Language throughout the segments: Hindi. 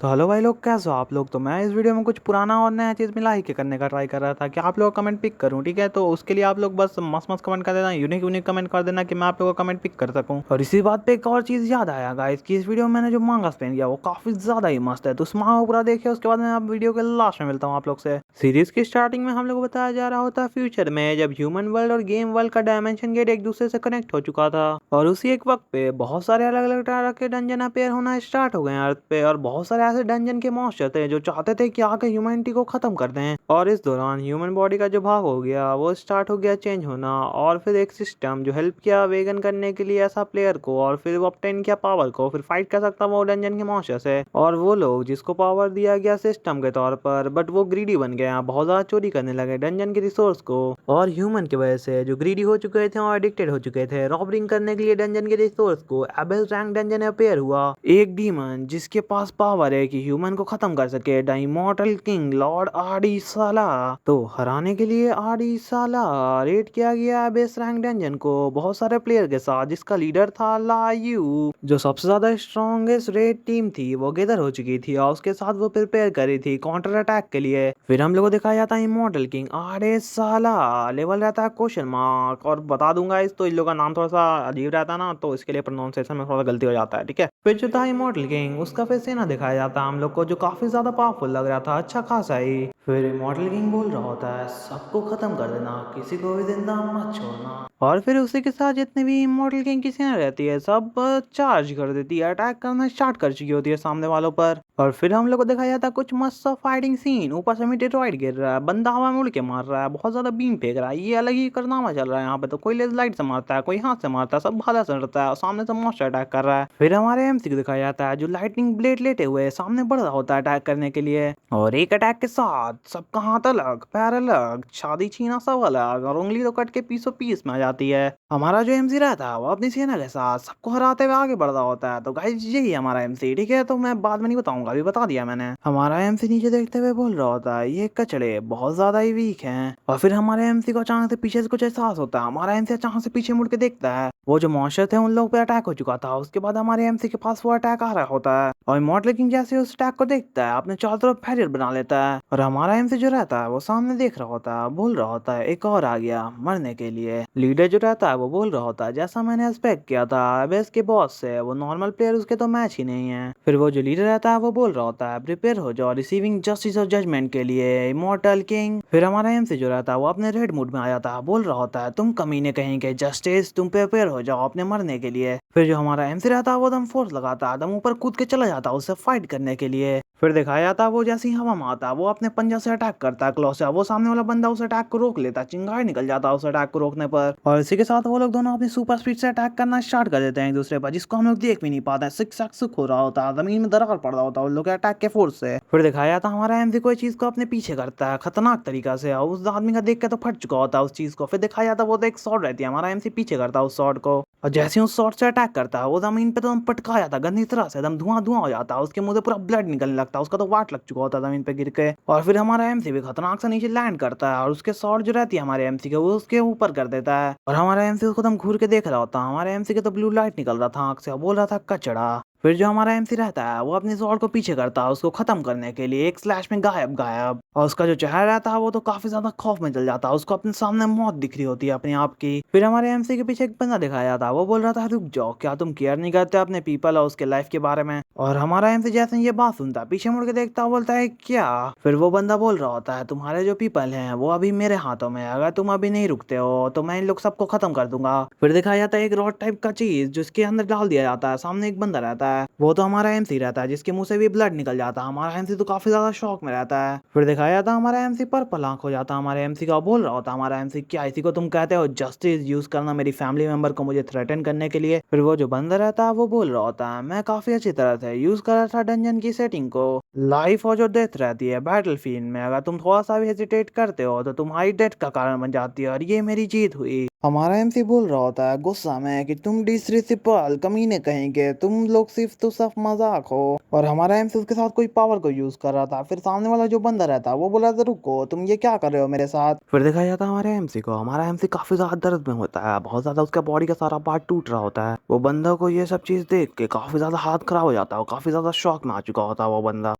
तो हेलो भाई लोग, कैसे हो आप लोग। तो मैं इस वीडियो में कुछ पुराना और नया चीज़ मिला ही के करने का ट्राई कर रहा था कि आप लोगों का कमेंट पिक करूं। ठीक है, तो उसके लिए आप लोग बस मस्त मस्त कमेंट कर देना, यूनिक यूनिक कमेंट कर देना कि मैं आप लोगों का कमेंट पिक कर सकूं। और इसी बात पे एक और चीज़ याद आया गाइस कि इस वीडियो में मैंने जो मांगा स्पेन किया वो काफ़ी ज़्यादा ही मस्त है। तो उस मांगा पूरा देखिए, उसके बाद मैं आप वीडियो के लास्ट में मिलता हूँ आप लोग से। सीरीज की स्टार्टिंग में हम लोग को बताया जा रहा होता है फ्यूचर में, जब ह्यूमन वर्ल्ड और गेम वर्ल्ड का डायमेंशन गेट एक दूसरे से कनेक्ट हो चुका था। और उसी एक वक्त पे बहुत सारे अलग अलग तरह के डंजन अपेयर होना स्टार्ट हो गए हैं अर्थ पे। और बहुत सारे ऐसे डंजन के मॉन्स्टर थे जो चाहते थे कि आके ह्यूमैनिटी को खत्म कर दें। और इस दौरान ह्यूमन बॉडी का जो भाग हो गया वो स्टार्ट हो गया चेंज होना। और फिर एक सिस्टम जो हेल्प किया वेगन करने के लिए ऐसा प्लेयर को, और फिर वो ऑब्टेन किया पावर को, फिर फाइट कर सकता वो डंजन के मॉन्स्टर से। और वो लोग जिसको पावर दिया गया सिस्टम के तौर पर, बट वो ग्रीडी बन गया, बहुत ज्यादा चोरी करने लगे डंजन के रिसोर्स को। और ह्यूमन की वजह से जो ग्रीडी हो चुके थे और एडिक्टेड हो चुके थे रॉबरिंग करने के लिए डंजन के रिसोर्स को, एबेस रैंक डंजन अपेयर हुआ एक डीमन जिसके पास पावर है कि ह्यूमन को खत्म कर सके, द इमॉर्टल किंग लॉर्ड आडी साला। तो हराने के लिए आडी साला रेड किया गया एबेस रैंक डंजन को बहुत सारे प्लेयर के साथ, जिसका लीडर था लायू। जो सबसे ज्यादा स्ट्रॉन्गेस्ट रेड टीम थी वो गैदर हो चुकी थी और उसके साथ वो प्रिपेयर करी थी काउंटर अटैक के लिए। फिर हम लोग को दिखाया जाता है इमॉर्टल किंग आडे साला, लेवल रहता है क्वेश्चन मार्क। और बता दूंगा इस तो इन लोगों का नाम थोड़ा सा अजीब रहता है ना, तो इसके लिए प्रोनाउंसिएशन में थोड़ा गलती हो जाता है। ठीक है, फिर जो था इमॉर्टल किंग, उसका फिर सेना दिखाया जाता है हम लोग को जो काफी ज्यादा पावरफुल लग रहा था, अच्छा खासा ही। फिर इमॉर्टल किंग बोल रहा होता है सबको खत्म कर देना, किसी को भी जिंदा मत छोड़ना। और फिर उसी के साथ जितने भी इमॉर्टल किंग की सेना रहती है सब चार्ज कर देती है, अटैक करना स्टार्ट कर चुकी होती है सामने वालों पर। और फिर हम लोग को दिखाया जाता है कुछ मस्त सा फाइटिंग सीन, ऊपर से मीटेरॉइड गिर रहा है, बंदा हवा में उड़ के मार रहा है, बहुत ज्यादा बीम फेंक रहा है, ये अलग ही कारनामा चल रहा है यहाँ पे। तो कोई लेज लाइट से मारता है, कोई हाथ से मारता है, सब भाला से लड़ता है और सामने से मॉन्स्टर अटैक कर रहा है। फिर हमारे एमसी को दिखाया जाता है जो लाइटनिंग ब्लेड लेटे हुए सामने बढ़ रहा होता है अटैक करने के लिए। और एक अटैक के साथ सबका हाथ अलग, पैर अलग, शादी छीना सब अलग, और उंगली तो कट के पीसों पीस में आ जाती है। हमारा जो एमसी रहता है वो अपनी सेना के साथ सबको हराते हुए आगे बढ़ रहा होता है। तो गाइस यही है हमारा एमसी। ठीक है, तो मैं बाद में नहीं बताऊंगा, अभी बता दिया मैंने। हमारा एमसी नीचे देखते हुए बोल रहा होता है ये कचड़े बहुत ज्यादा ही वीक हैं। और फिर हमारे एमसी को अचानक से पीछे से कुछ एहसास होता है, हमारा एमसी अचानक से पीछे मुड़ के देखता है, वो जो मॉन्स्टर थे उन लोग पे अटैक हो चुका था। उसके बाद हमारे एमसी के पास वो अटैक आ रहा होता है और इमॉर्टल किंग जैसे उस अटैक को देखता है अपने चारों तरफ बैरियर बना लेता है। और हमारा एमसी जो रहता है वो सामने देख रहा होता है, बोल रहा होता है एक और आ गया मरने के लिए। लीडर जो रहता है वो बोल रहा होता है जैसा मैंने एक्सपेक्ट किया था, एबेस के बॉस से वो नॉर्मल प्लेयर उसके तो मैच ही नहीं है। फिर वो जो लीडर रहता है वो बोल रहा होता है प्रिपेयर हो जाओ रिसीविंग जस्टिस और जजमेंट के लिए इमॉर्टल किंग। फिर हमारा एमसी जो रहता है वो अपने रेड मूड में आ जाता है, बोल रहा होता है तुम कमीने कहीं के जस्टिस, तुम प्रिपेयर हो जाओ अपने मरने के लिए। फिर जो हमारा एमसी रहता है वो दम फोर्स लगाता है, दम ऊपर कूद के चला जाता है उससे फाइट करने के लिए। फिर दिखाया जाता है वो जैसे ही हवा में आता है वो अपने पंजा से अटैक करता है क्लॉ से, वो सामने वाला बंदा उस अटैक को रोक लेता है, चिंगारी निकल जाता है उस अटैक को रोकने पर। और इसी के साथ वो लोग दोनों अपनी सुपर स्पीड से अटैक करना स्टार्ट कर देते हैं एक दूसरे पर, जिसको हम लोग देख भी नहीं पाते हैं। सिक सक सुख हो रहा होता है, जमीन में दरार पड़ रहा होता है उन लोग के अटैक के फोर्स से। फिर दिखाया जाता है हमारा एमसी कोई चीज को अपने पीछे करता है खतरनाक तरीका से, और उस आदमी का देख के तो फट चुका होता है उस चीज को। फिर दिखाया जाता है वो तो एक शॉट रहती है, हमारा एमसी पीछे करता है उस शॉट को, और जैसे ही उस शॉट से अटैक करता है वो जमीन पे तो हम पटका जाता है गंदी तरह से, एकदम धुआं धुआं हो जाता है, उसके मुंह से पूरा ब्लड निकलने लगता है, उसका तो वाट लग चुका होता है जमीन पे गिर के। और फिर हमारा एमसी भी खतरनाक से नीचे लैंड करता है और उसके शॉट जो रहती है हमारे एमसी के वो उसके ऊपर कर देता है। और हमारा एमसी उसको एकदम घूर के देख रहा होता है, हमारे एमसी के तो ब्लू लाइट निकल रहा था आंख से, और बोल रहा था कचड़ा। फिर जो हमारा एमसी रहता है वो अपने स्वॉर्ड को पीछे करता है उसको खत्म करने के लिए, एक स्लैश में गायब गायब। और उसका जो चेहरा रहता है वो तो काफी ज्यादा खौफ में चल जाता है, उसको अपने सामने मौत दिख रही होती है अपने आप की। फिर हमारे एमसी के पीछे एक बंदा दिखाया जाता है, वो बोल रहा था रुक जाओ, क्या तुम केयर नहीं करते अपने पीपल और उसके लाइफ के बारे में। और हमारा एमसी जैसे ये बात सुनता है पीछे मुड़ के देखता है, बोलता है क्या। फिर वो बंदा बोल रहा होता है तुम्हारे जो पीपल हैं वो अभी मेरे हाथों में है, अगर तुम अभी नहीं रुकते हो तो मैं इन लोग सबको खत्म कर दूंगा। फिर दिखाया जाता है एक रॉड टाइप का चीज जिसके अंदर डाल दिया जाता है, सामने एक बंदा रहता है, वो तो हमारा एमसी रहता है जिसके मुंह से भी ब्लड निकल जाता है। हमारा एमसी तो काफी ज्यादा शॉक में रहता है। फिर दिखाया जाता है हमारा एमसी पर्पल आंख हो जाता है हमारे एमसी का, बोल रहा होता है हमारा एमसी क्या इसी को तुम कहते हो जस्टिस यूज करना मेरी फैमिली मेंबर को मुझे थ्रेटन करने के लिए। फिर वो जो बंदा रहता है वो बोल रहा होता है मैं काफी अच्छी तरह से यूज कर रहा था डंजन की सेटिंग को, लाइफ और जो डेथ रहती है बैटल फील्ड में, अगर तुम थोड़ा सा भी हेजिटेट करते हो तो तुम्हारी डेथ का कारण बन जाती है, और ये मेरी जीत हुई। हमारा एमसी बोल रहा होता है गुस्सा में कि तुम डिसरिसिपल कमीने कहेंगे, तुम लोग सिर्फ तो सिर्फ मजाक हो। और हमारा एमसी उसके साथ कोई पावर को यूज कर रहा था। फिर सामने वाला जो बंदा रहता वो बोला था रुको तुम ये क्या कर रहे हो मेरे साथ। फिर देखा जाता है हमारे एमसी को, हमारा एमसी काफी ज्यादा दर्द में होता है, बहुत ज्यादा उसका बॉडी का सारा पार्ट टूट रहा होता है। वो बंदा को ये सब चीज देख के काफी ज्यादा हाथ खराब हो जाता है, वो काफी ज्यादा शॉक में आ चुका होता है वो बंदा।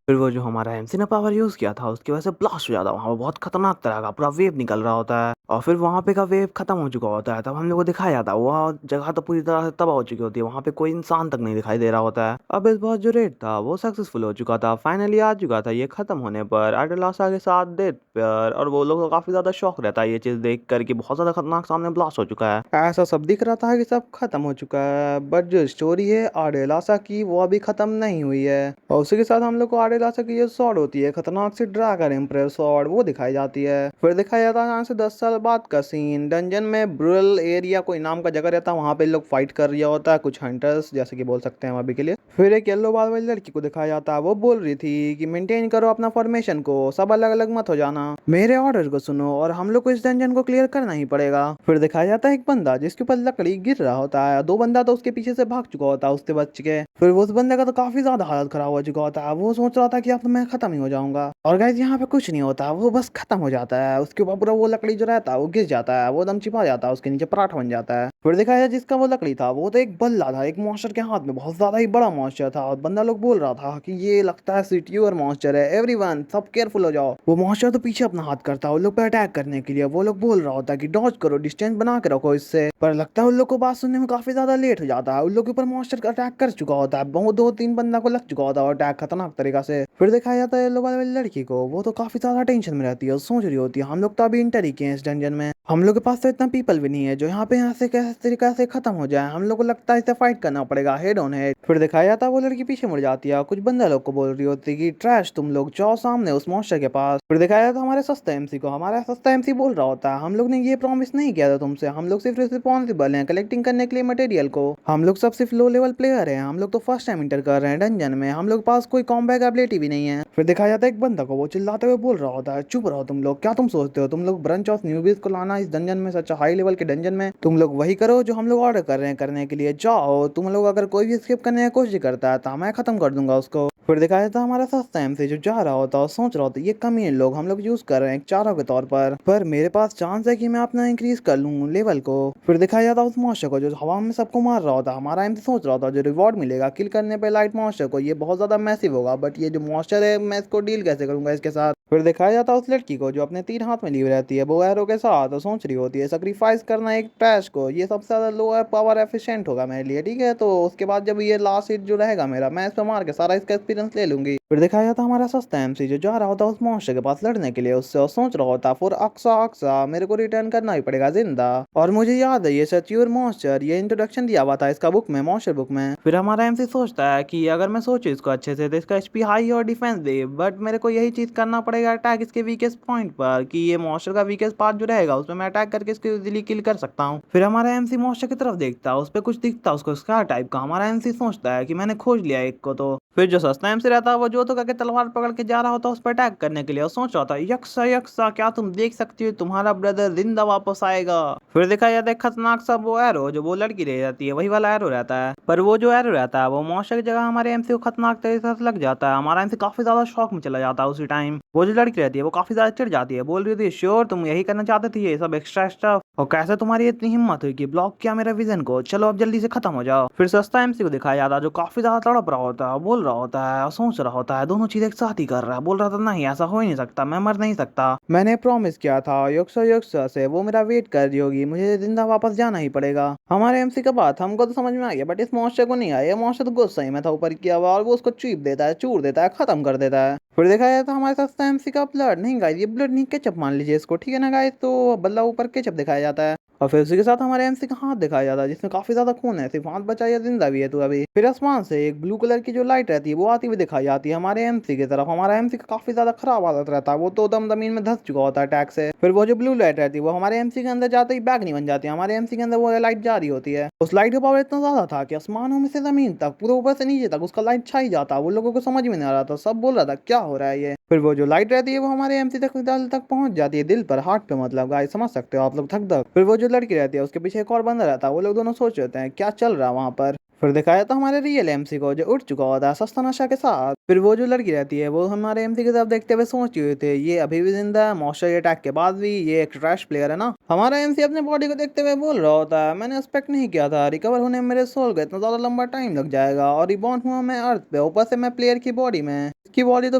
फिर वो जो हमारा एमसी ने पावर यूज किया था उसकी वजह से ब्लास्ट हो जाता है, वहाँ पे बहुत खतरनाक तरह का पूरा वेव निकल रहा होता है। और फिर वहाँ पे का वेव खत्म हो चुका होता है, तब हम लोग को दिखाया जाता है वह जगह तो पूरी तरह से तबाह हो चुकी होती है, वहाँ पे कोई इंसान तक नहीं दिखाई दे रहा होता है। अब इस बार जो रेड था वो सक्सेसफुल हो चुका था, फाइनली आ चुका था। ये खत्म होने पर आर्डेलासा के साथ डेथ पर, और वो लोग को काफी ज्यादा शौक रहता है ये चीज देख कर कि बहुत ज्यादा खतरनाक सामने ब्लास्ट हो चुका है। ऐसा सब दिख रहा था कि सब खत्म हो चुका है, बट जो स्टोरी है आर्डेलासा की वो अभी खत्म नहीं हुई है। और उसी के साथ हम लोग को आर्डेलासा की जो स्वॉर्ड होती है खतरनाक सी ड्रैगन एम्प्रेस स्वॉर्ड वो दिखाई जाती है। फिर दिखाया जाता है यहाँ से 10 साल बाद का सीन, डंजन में ब्रुल एरिया कोई नाम का जगह रहता है, वहाँ पे लोग फाइट कर रहा होता है, कुछ हंटर्स जैसे कि बोल सकते हैं हम अभी के लिए। फिर एक येलो बाल वाली लड़की को दिखाया जाता है, वो बोल रही थी कि मेंटेन करो अपना फॉर्मेशन को, सब अलग अलग मत हो जाना, मेरे ऑर्डर को सुनो और हम लोग को इस डंजन को क्लियर करना ही पड़ेगा। फिर दिखाया जाता है एक बंदा जिसके ऊपर लकड़ी गिर रहा होता है, दो बंदा तो उसके पीछे से भाग चुका होता है उससे बच के। फिर उस बंदे का तो काफी ज्यादा हालत खराब हो चुका होता है, वो सोच रहा था कि अब तो मैं खत्म ही हो जाऊंगा। और गाइस यहाँ पे कुछ नहीं होता, वो बस खत्म हो जाता है, उसके ऊपर पूरा वो लकड़ी जो रहता है वो गिर जाता है, वो दम छिपा जाता है, उसके नीचे पराठा बन जाता है। फिर दिखाया जाए जिसका वो लकड़ी था वो तो एक बल्ला था, एक मॉन्स्टर के हाथ में, बहुत ज्यादा ही बड़ा मॉन्स्टर था। और बंदा लोग बोल रहा था कि ये लगता है सिट्यूअर मॉन्स्टर है, एवरीवन सब केयरफुल हो जाओ। वो मॉन्स्टर तो पीछे अपना हाथ करता है उन लोग पे अटैक करने के लिए, वो लोग बोल रहा होता है कि डॉज करो, डिस्टेंस बना के रखो इससे। पर लगता है उन लोग को बात सुनने में काफी ज्यादा लेट हो जाता है, उन लोग के ऊपर मॉन्स्टर अटैक कर चुका होता है, बहुत 2-3 बंदा को लग चुका होता है अटैक खतरनाक तरीका से। फिर दिखाया जाता है लोग वाली लड़की को, वो तो काफी ज्यादा टेंशन में रहती है, सोच रही होती है हम लोग तो अभी इंटर ही किए हैं इस डंजन में, हम लोग के पास तो इतना पीपल भी नहीं है जो यहाँ पे यहाँ से कैसे तरीका से खत्म हो जाए, हम लोग को लगता है इसे फाइट करना पड़ेगा हेड ऑन हेड। फिर दिखाया जाता है वो लड़की पीछे मुड़ जाती है, कुछ बंदा लोग को बोल रही होती है कि ट्रैश तुम लोग जाओ सामने उस मॉन्स्टर के पास। फिर दिखाया जाता है हमारे सस्ता एमसी को, हमारा सस्ता एमसी बोल रहा होता है हम लोग ने ये प्रॉमिस नहीं किया था तुमसे, हम लोग सिर्फ रिस्पॉन्सिबल हैं कलेक्टिंग करने के लिए मटेरियल को, हम लोग सब सिर्फ लो लेवल प्लेयर हैं, हम लोग तो फर्स्ट टाइम इंटर कर रहे हैं डंजन में, हम लोग पास कोई कॉम्बैट एबिलिटी भी नहीं है। फिर दिखाया जाता है एक बंदा को, वो चिल्लाते हुए बोल रहा होता है चुप रहो तुम लोग, क्या तुम सोचते हो तुम लोग ब्रंच ऑफ न्यूबीज को लाना इस डंजन में, सच हाई लेवल के डंजन में, तुम लोग वही करो जो हम लोग ऑर्डर कर रहे हैं करने के लिए, जाओ तुम लोग अगर कोई भी स्किप करने की कोशिश करता है तो मैं खत्म कर दूंगा उसको। फिर दिखाया था हमारा सस्ता एमसी जो जा रहा होता और सोच रहा होता ये कमीने लोग हम लोग यूज कर रहे हैं एक चारा के तौर पर मेरे पास चांस है कि मैं अपना इंक्रीज कर लूँ लेवल को। फिर दिखाया जाता उस मॉन्स्टर को जो हवा में सबको मार रहा होता, हमारा एमसी सोच रहा था जो रिवॉर्ड मिलेगा किल करने पे लाइट मॉन्स्टर को ये बहुत ज्यादा मैसिव होगा, बट ये जो मॉन्स्टर है मैं इसको डील कैसे करूंगा इसके साथ। फिर दिखाया जाता उस लड़की को जो अपने तीर हाथ में लिए रहती है वो एरो के साथ, और सोच रही होती है सेक्रीफाइस करना एक ट्रैश को, ये सबसे ज्यादा लोअर पावर एफिशिएंट होगा मेरे लिए, ठीक है तो उसके बाद जब ये लास्ट हिट जो रहेगा मेरा मैं इस पर मार के सारा इसका एक्सपीरियंस ले लूंगी। फिर दिखाया जाता हमारा सस्ता एमसी जो जा रहा होता उस मॉन्स्टर के पास लड़ने के लिए उससे, और सोच रहा होता फॉर अक्सा अक्सा मेरे को रिटर्न करना ही पड़ेगा जिंदा। और मुझे याद है ये सच्योर मॉन्स्टर ये इंट्रोडक्शन दिया हुआ था इसका बुक में, मॉन्स्टर बुक में। फिर हमारा एमसी सोचता है कि अगर मैं सोचूं इसको अच्छे से तो इसका एचपी हाई और डिफेंस दे, बट मेरे को यही चीज करना पड़ेगा अटैक इसके वीकेस्ट पॉइंट पर, कि ये मॉन्स्टर का वीकेस्ट पार्ट जो रहेगा उसमें मैं अटैक करके इसको इजीली किल कर सकता हूँ। फिर हमारा एमसी मॉन्स्टर की तरफ देखता है, उस पर कुछ दिखता है उसको स्कार टाइप का, हमारा एमसी सोचता है कि मैंने खोज लिया एक को। तो फिर जो सस्ता एमसी रहता है वो जो तो करके तलवार पकड़ के जा रहा होता है उस पर अटैक करने के लिए, और सोच रहा होता है यक्सा यक्सा क्या तुम देख सकती हो तुम्हारा ब्रदर जिंदा वापस आएगा। फिर देखा जाता है खतरनाक सा वो एरो जो वो लड़की रह जाती है वही वाला एरो रहता है, पर वो जो एरो रहता है वो मॉन्स्टर की जगह हमारे एमसी को खतरनाक तरीके से लग जाता है, हमारा एमसी काफी ज्यादा शॉक में चला जाता है उसी टाइम। वो जो लड़की रहती है वो काफी ज्यादा चिढ़ जाती है, बोल रही थी श्योर तुम यही करना चाहते थे ये सब एक्स्ट्रा स्टफ, और कैसे तुम्हारी इतनी हिम्मत हुई कि ब्लॉक किया मेरे विजन को, चलो अब जल्दी से खत्म हो जाओ। फिर सस्ता एमसी को दिखाया जाता है जो काफी ज्यादा तड़प रहा होता है, बोल रहा होता है और सोच रहा होता है दोनों चीज एक साथ ही कर रहा है, बोल रहा था नहीं ऐसा हो ही नहीं सकता, मैं मर नहीं सकता, मैंने प्रॉमिस किया था युक्सा युक्सा से, वो मेरा वेट कर रही होगी, मुझे जिंदा वापस जाना ही पड़ेगा। हमारे एमसी का बात हमको तो समझ में आ गया, बट इस मॉन्स्टर को नहीं आया, मॉन्स्टर तो गुस्सा ही में था ऊपर किया हुआ, और वो उसको चीप देता है, चूर देता है, खत्म कर देता है। फिर देखा जाए तो हमारे सस्ता एमसी का ब्लड नहीं गाइस, ये ब्लड नहीं केचप मान लीजिए इसको, ठीक है ना गाइस, तो बल्ला ऊपर केचप दिखाया जाता है। और फिर उसी के साथ हमारे एमसी का हाथ दिखाया जाता है जिसमें काफी ज्यादा खून है, सिर्फ हाथ बचा या जिंदा भी है तू अभी। फिर आसमान से एक ब्लू कलर की जो लाइट रहती है वो आती हुई दिखाई जाती है हमारे एमसी की तरफ, हमारा एमसी का काफी ज्यादा खराब हालत रहता है, वो तो दम जमीन में धस चुका होता है अटैक से। फिर वो जो ब्लू लाइट रहती है वो हमारे एमसी के अंदर जाते ही बैग नहीं बन जाती, हमारे एमसी के अंदर वो लाइट जा रही होती है, उस लाइट का पावर इतना ज्यादा था कि आसमानों में से जमीन तक पूरे ऊपर से नीचे तक उसका लाइट छा ही जाता, वो लोगों को समझ में नहीं आ रहा था, सब बोल रहा था क्या हो रहा है ये। फिर वो जो लाइट रहती है वो हमारे एमसी तक दिल तक पहुंच जाती है, दिल पर हार्ट पे, मतलब गाइस समझ सकते हो आप लोग धक धक। फिर वो जो लड़की रहती है उसके पीछे एक और बंदा रहता है, वो लोग दोनों सोच रहे हैं क्या चल रहा है वहां पर। फिर दिखाया था हमारे रियल एमसी को जो उठ चुका होता है सस्ता नशा के साथ। फिर वो जो लड़की रहती है वो हमारे एमसी की तरफ देखते हुए सोच रहे थे ये अभी भी जिंदा है, मॉन्स्टर अटैक के बाद भी ये एक ट्रैश प्लेयर है ना। हमारा एमसी अपने बॉडी को देखते हुए बोल रहा होता है मैंने एक्सपेक्ट नहीं किया था रिकवर होने में मेरे सोल को इतना ज्यादा लंबा टाइम लग जाएगा, और रिबॉर्न हुआ मैं अर्थ पे, ऊपर से मैं प्लेयर की बॉडी में। इसकी बॉडी तो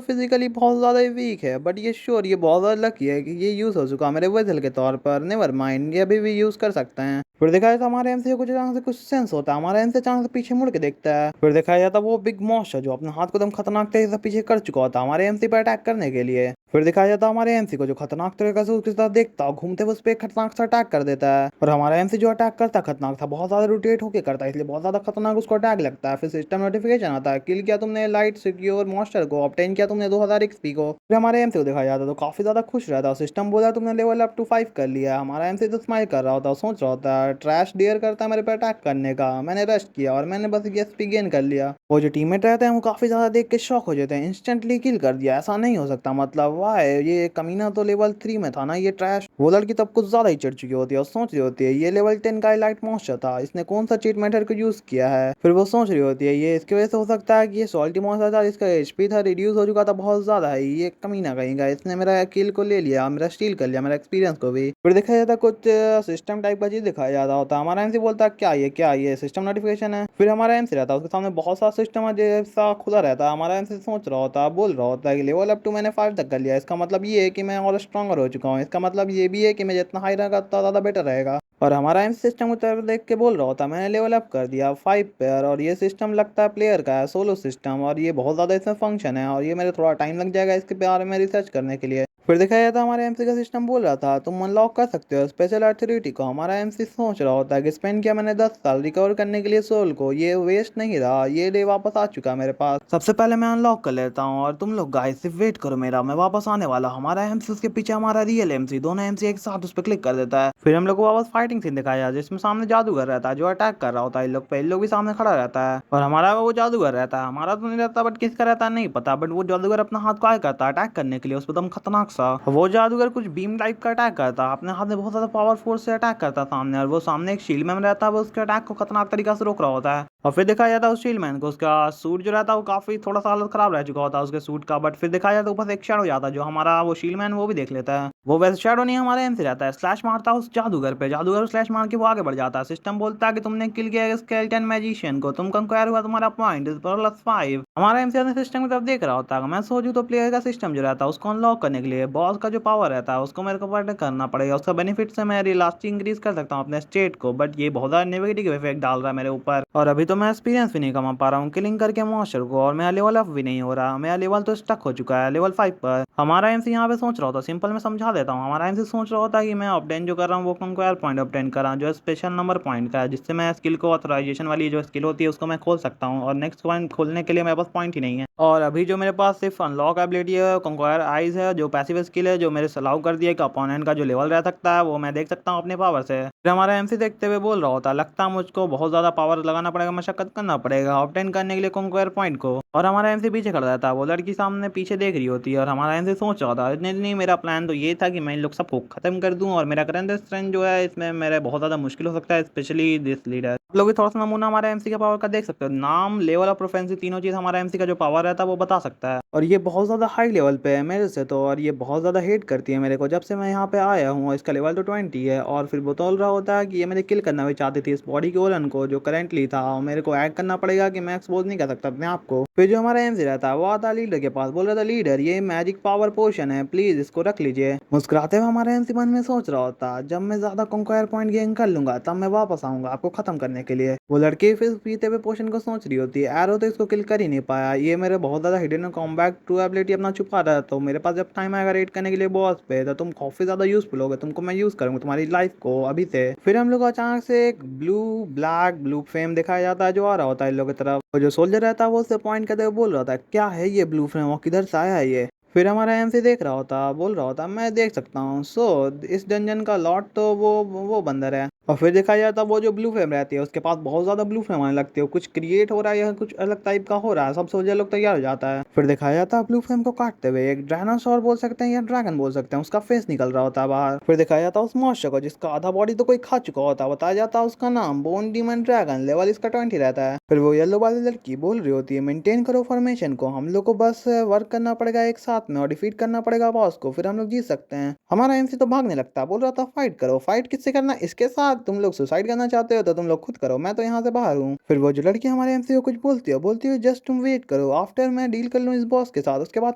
फिजिकली बहुत ज्यादा वीक है बट ये श्योर ये बहुत ज्यादा लकी है कि ये यूज हो चुका मेरे वेजल के तौर पर। नेवर माइंड, ये अभी भी यूज कर सकते हैं। फिर दिखाया जाता हमारे एमसी को कुछ अचानक से कुछ सेंस होता है, हमारा एमसी अचानक से पीछे मुड़ के देखता है। फिर दिखाया जाता वो बिग मॉस है जो अपने हाथ को एकदम खतरनाक तरीके से पीछे कर चुका होता है हमारे एमसी पर अटैक करने के लिए। फिर दिखाया जाता हमारे एमसी को जो खतरनाक तरीके से उसके साथ देखता है, घूमते हुए उस पर खतरनाक सा अटैक कर देता है। और हमारा एमसी जो अटैक करता है खतरनाक था, बहुत ज्यादा रोटेट होकर करता है, इसलिए बहुत ज्यादा खतरनाक उसको अटैक लगता है। फिर सिस्टम नोटिफिकेशन आता है किल किया तुमने लाइट सिक्योर मॉन्स्टर को, ऑब्टेन किया तुमने 2000 एक्सपी को। फिर हमारे एमसी को दिखाया जाता तो काफी ज्यादा खुश रहता है, सिस्टम बोला तुमने लेवल अप टू 5 कर लिया। हमारा एमसी तो स्माइल कर रहा होता है, सोच रहा होता है ट्रैश डेयर करता है मेरे पे अटैक करने का, मैंने रश किया और मैंने बस एसपी गेन कर लिया। वो जो टीममेट रहते हैं वो काफी ज्यादा देख के शॉक हो जाते हैं, इंस्टेंटली किल कर दिया, ऐसा नहीं हो सकता, मतलब वाह ये कमीना तो लेवल 3 में था ना ये ट्रैश। वो लड़की तब कुछ ज्यादा ही चढ़ चुकी होती है और सोच रही होती है ये लेवल 10 का लाइट मॉन्स्टर था, इसने कौन सा चीट मेथड को यूज किया है। फिर वो सोच रही होती है ये इसकी वजह से हो सकता है कि ये सॉल्टी मॉन्स्टर था, इसका एचपी था रिड्यूस हो चुका था बहुत ज्यादा है, ये कमीना कहीं इसने मेरा किल को ले लिया, मेरा स्टील कर लिया, मेरा एक्सपीरियंस को भी। फिर दिखाया जाता कुछ सिस्टम टाइप का चीज दिखाया जाता होता, हमारा एमसी बोलता क्या ये सिस्टम नोटिफिकेशन है। फिर हमारा एमसी रहता है उसके सामने बहुत सारा सिस्टम है जैसा खुला रहता है, हमारा एमसी सोच रहा होता है बोल रहा होता है कि लेवल अप टू मैंने 5 तक कर लिया, इसका मतलब ये है कि मैं और स्ट्रॉन्गर हो चुका हूँ, इसका मतलब ये भी है कि मैं जितना हाई रहेगा उतना ज्यादा बेटर रहेगा। और हमारा एम सिस्टम उतर देख के बोल रहा होता मैंने लेवल अप कर दिया 5 पे, और ये सिस्टम लगता है प्लेयर का है सोलो सिस्टम, और ये बहुत ज़्यादा इसमें फंक्शन है और ये मेरे थोड़ा टाइम लग जाएगा इसके बारे में रिसर्च करने के लिए। फिर दिखाया जाता हमारे एमसी का सिस्टम बोल रहा था तुम अनलॉक कर सकते हो स्पेशल अथॉरिटी को। हमारा एमसी सोच रहा होता है कि स्पेंड किया मैंने 10 साल रिकवर करने के लिए सोल को, ये वेस्ट नहीं रहा, ये डे वापस आ चुका है मेरे पास, सबसे पहले मैं अनलॉक कर लेता हूँ और तुम लोग गाइस सिर्फ वेट करो मेरा, मैं वापस आने वाला। हमारा एमसी उसके पीछे हमारा रियल एमसी, दोनों एमसी एक साथ उस पर क्लिक कर देता है। फिर हम लोग को वापस फाइटिंग सीन दिखाया जाता है जिसमें सामने जादूगर रहता है जो अटैक कर रहा होता है इन लोग पे, इन लोग भी सामने खड़ा रहता है और हमारा वो जादूगर रहता है, हमारा तो नहीं रहता बट किसका रहता है नहीं पता, बट वो जादूगर अपना हाथ को आगे करता है अटैक करने के लिए उस पर दम खतरनाक सा। वो जादूगर कुछ बीम टाइप का अटैक करता है, अपने हाथ में बहुत ज्यादा पावर फोर्स से अटैक करता है सामने, और वो सामने एक शील्ड मैन रहता है वो उसके अटैक को खतरनाक तरीका से रोक रहा होता है। और फिर दिखाया जाता है उस शील्ड मैन को उसका सूट जो रहता है वो काफी थोड़ा सा हालत खराब रह चुका होता है उसके सूट का, बट फिर दिखाया जाता है ऊपर से एक शैडो जाता है जो हमारा वो शील्ड मैन वो भी देख लेता है, वो वैसे शैडो नहीं हमारे एम से रहता है, स्लैश मारता है उस जादूगर पे, जादूगर स्लैश मार के वो आगे बढ़ जाता है। सिस्टम बोलता है कि तुमने किल किया स्केलेटन मैजिशियन को, तुम कंक्वायर हुआ तुम्हारा पॉइंट इज +5। हमारा एम सिस्टम की तरफ देख रहा होता है, मैं सोचूं तो प्लेयर का सिस्टम जो रहता है उसको अनलॉक करने के लिए बॉस का जो पावर रहता है उसको मेरे को पता करना पड़ेगा, उसका बेनिफिट से मैं रिलास्टिंग इंक्रीज कर सकता हूँ अपने स्टेट को, बट ये बहुत ज्यादा नेगेटिव इफेक्ट डाल रहा है मेरे ऊपर, और अभी तो मैं एक्सपीरियंस भी नहीं कमा पा रहा हूँ किलिंग करके मॉन्स्टर को, और मेरा लेवल अप भी नहीं हो रहा, मेरा लेवल तो स्टक हो चुका है लेवल 5 पर। हमारा एमसी यहाँ पे सोच रहा होता, सिंपल में समझा देता हूँ, हमारा एमसी सोच रहा होता है कि मैं अपडेन जो कर रहा हूँ वो कंक्वायर पॉइंट अपडेन कर रहा हूँ जो स्पेशल नंबर पॉइंट का है, जिससे मैं स्किल को ऑथराइजेशन वाली जो स्किल होती है उसको मैं खोल सकता हूँ, और नेक्स्ट पॉइंट खोलने के लिए मेरे पास पॉइंट ही नहीं है। और अभी जो मेरे पास सिर्फ अनलॉक एबिलिटी है कंक्वायर आइज है जो पैसिव स्किल है जो मेरे से अलाउ कर दिया कि अपोनेंट का जो लेवल रह सकता है वो मैं देख सकता हूँ अपने पावर से। फिर हमारा एमसी देखते हुए बोल रहा होता है लगता है मुझको बहुत ज्यादा पावर लगाना पड़ेगा, मशक्कत करना पड़ेगा ऑब्टेन करने के लिए कंक्वायर पॉइंट को, और हमारा एमसी पीछे खड़ा रहता है, वो लड़की सामने पीछे देख रही होती है और हमारा एमसी सोच रहा था इतने नहीं, मेरा प्लान तो ये था कि मैं इन लोग सबको खत्म कर दूं और मेरा करंट स्ट्रेंथ जो है इसमें मेरे बहुत ज्यादा मुश्किल हो सकता है स्पेशली दिस लीडर। आप लोग भी थोड़ा सा नमूना हमारे एमसी का पावर का देख सकते हो, नाम लेवल और प्रोफेंसी तीनों चीज हमारा एमसी का जो पावर रहता है वो बता सकता है, और ये बहुत ज्यादा हाई लेवल पे है मेरे से तो, और ये बहुत ज्यादा हेट करती है मेरे को जब से मैं यहाँ पे आया हूँ, इसका लेवल तो 20 है, और फिर बोल रहा होता है कि ये मेरे किल करना भी चाहती थी इस बॉडी के ओलन को जो करेंटली था, और मेरे को ऐड करना पड़ेगा कि मैं एक्सपोज नहीं कर सकता अपने आप को। फिर जो हमारा एमसी रहता है वो आता है लीडर के पास, बोल रहा था लीडर ये मैजिक पावर पोशन है प्लीज इसको रख लीजिए। मुस्कुराते हुए हमारा एमसी मन में सोच रहा होता जब मैं ज्यादा कंक्वायर पॉइंट गेन कर लूंगा तब मैं वापस आऊंगा आपको खत्म करने के लिए। वो लड़की फिर पीते हुए पोशन को सोच रही होती है एरो तो इसको किल कर ही नहीं पाया, ये मेरे बहुत ज्यादा हिडन कॉम्बैट ट्रू एबिलिटी अपना छुपा रहा है, तो मेरे पास जब टाइम आएगा रेड करने के लिए बॉस पे तो तुम काफी ज्यादा यूजफुल होगे, तुमको मैं यूज करूंगा तुम्हारी लाइफ को अभी से। फिर हम लोग को अचानक से एक ब्लू फ्लेम दिखाया जाता है जो आ रहा होता है इन लोगों की तरफ, और जो सोल्जर रहता है वो उससे पॉइंट करते हुए बोल रहा था क्या है ये ब्लू फ्लेम और किधर से आया है ये। फिर हमारा एमसी देख रहा होता बोल रहा होता मैं देख सकता हूँ, सो इस डंजन का लॉर्ड तो वो बंदर है, और फिर देखा जाता वो जो ब्लू फ्लेम रहती है उसके पास बहुत ज्यादा ब्लू फ्लेम आने लगती है, कुछ क्रिएट हो रहा है या कुछ अलग टाइप का हो रहा है, सब सोल्जर लोग तैयार हो जाता है। फिर दिखाया जाता है ब्लू फ्लेम को काटते हुए एक डायनासोर बोल सकते हैं या ड्रैगन बोल सकते हैं, उसका फेस निकल रहा होता है बाहर। फिर दिखाया जाता है उस मॉन्स्टर को जिसका आधा बॉडी तो कोई खा चुका होता है, बताया जाता है उसका नाम बोन डीमन ड्रैगन, लेवल इसका 20 रहता है। फिर वो येलो वाली लड़की बोल रही होती है मेंटेन करो फॉर्मेशन को, हम लोग को बस वर्क करना पड़ेगा एक साथ में और डिफीट करना पड़ेगा बॉस को, फिर हम लोग जीत सकते हैं। हमारा एमसी तो भागने लगता है, बोल रहा था फाइट करो। फाइट किससे करना, इसके साथ। तुम लोग सुसाइड करना चाहते हो तो तुम लोग खुद करो, मैं तो यहाँ से बाहर हूँ। फिर वो जो लड़की हमारे एमसी को कुछ बोलती है जस्ट तुम वेट करो, आफ्टर मैं डील कर लूँ इस बॉस के साथ, उसके बाद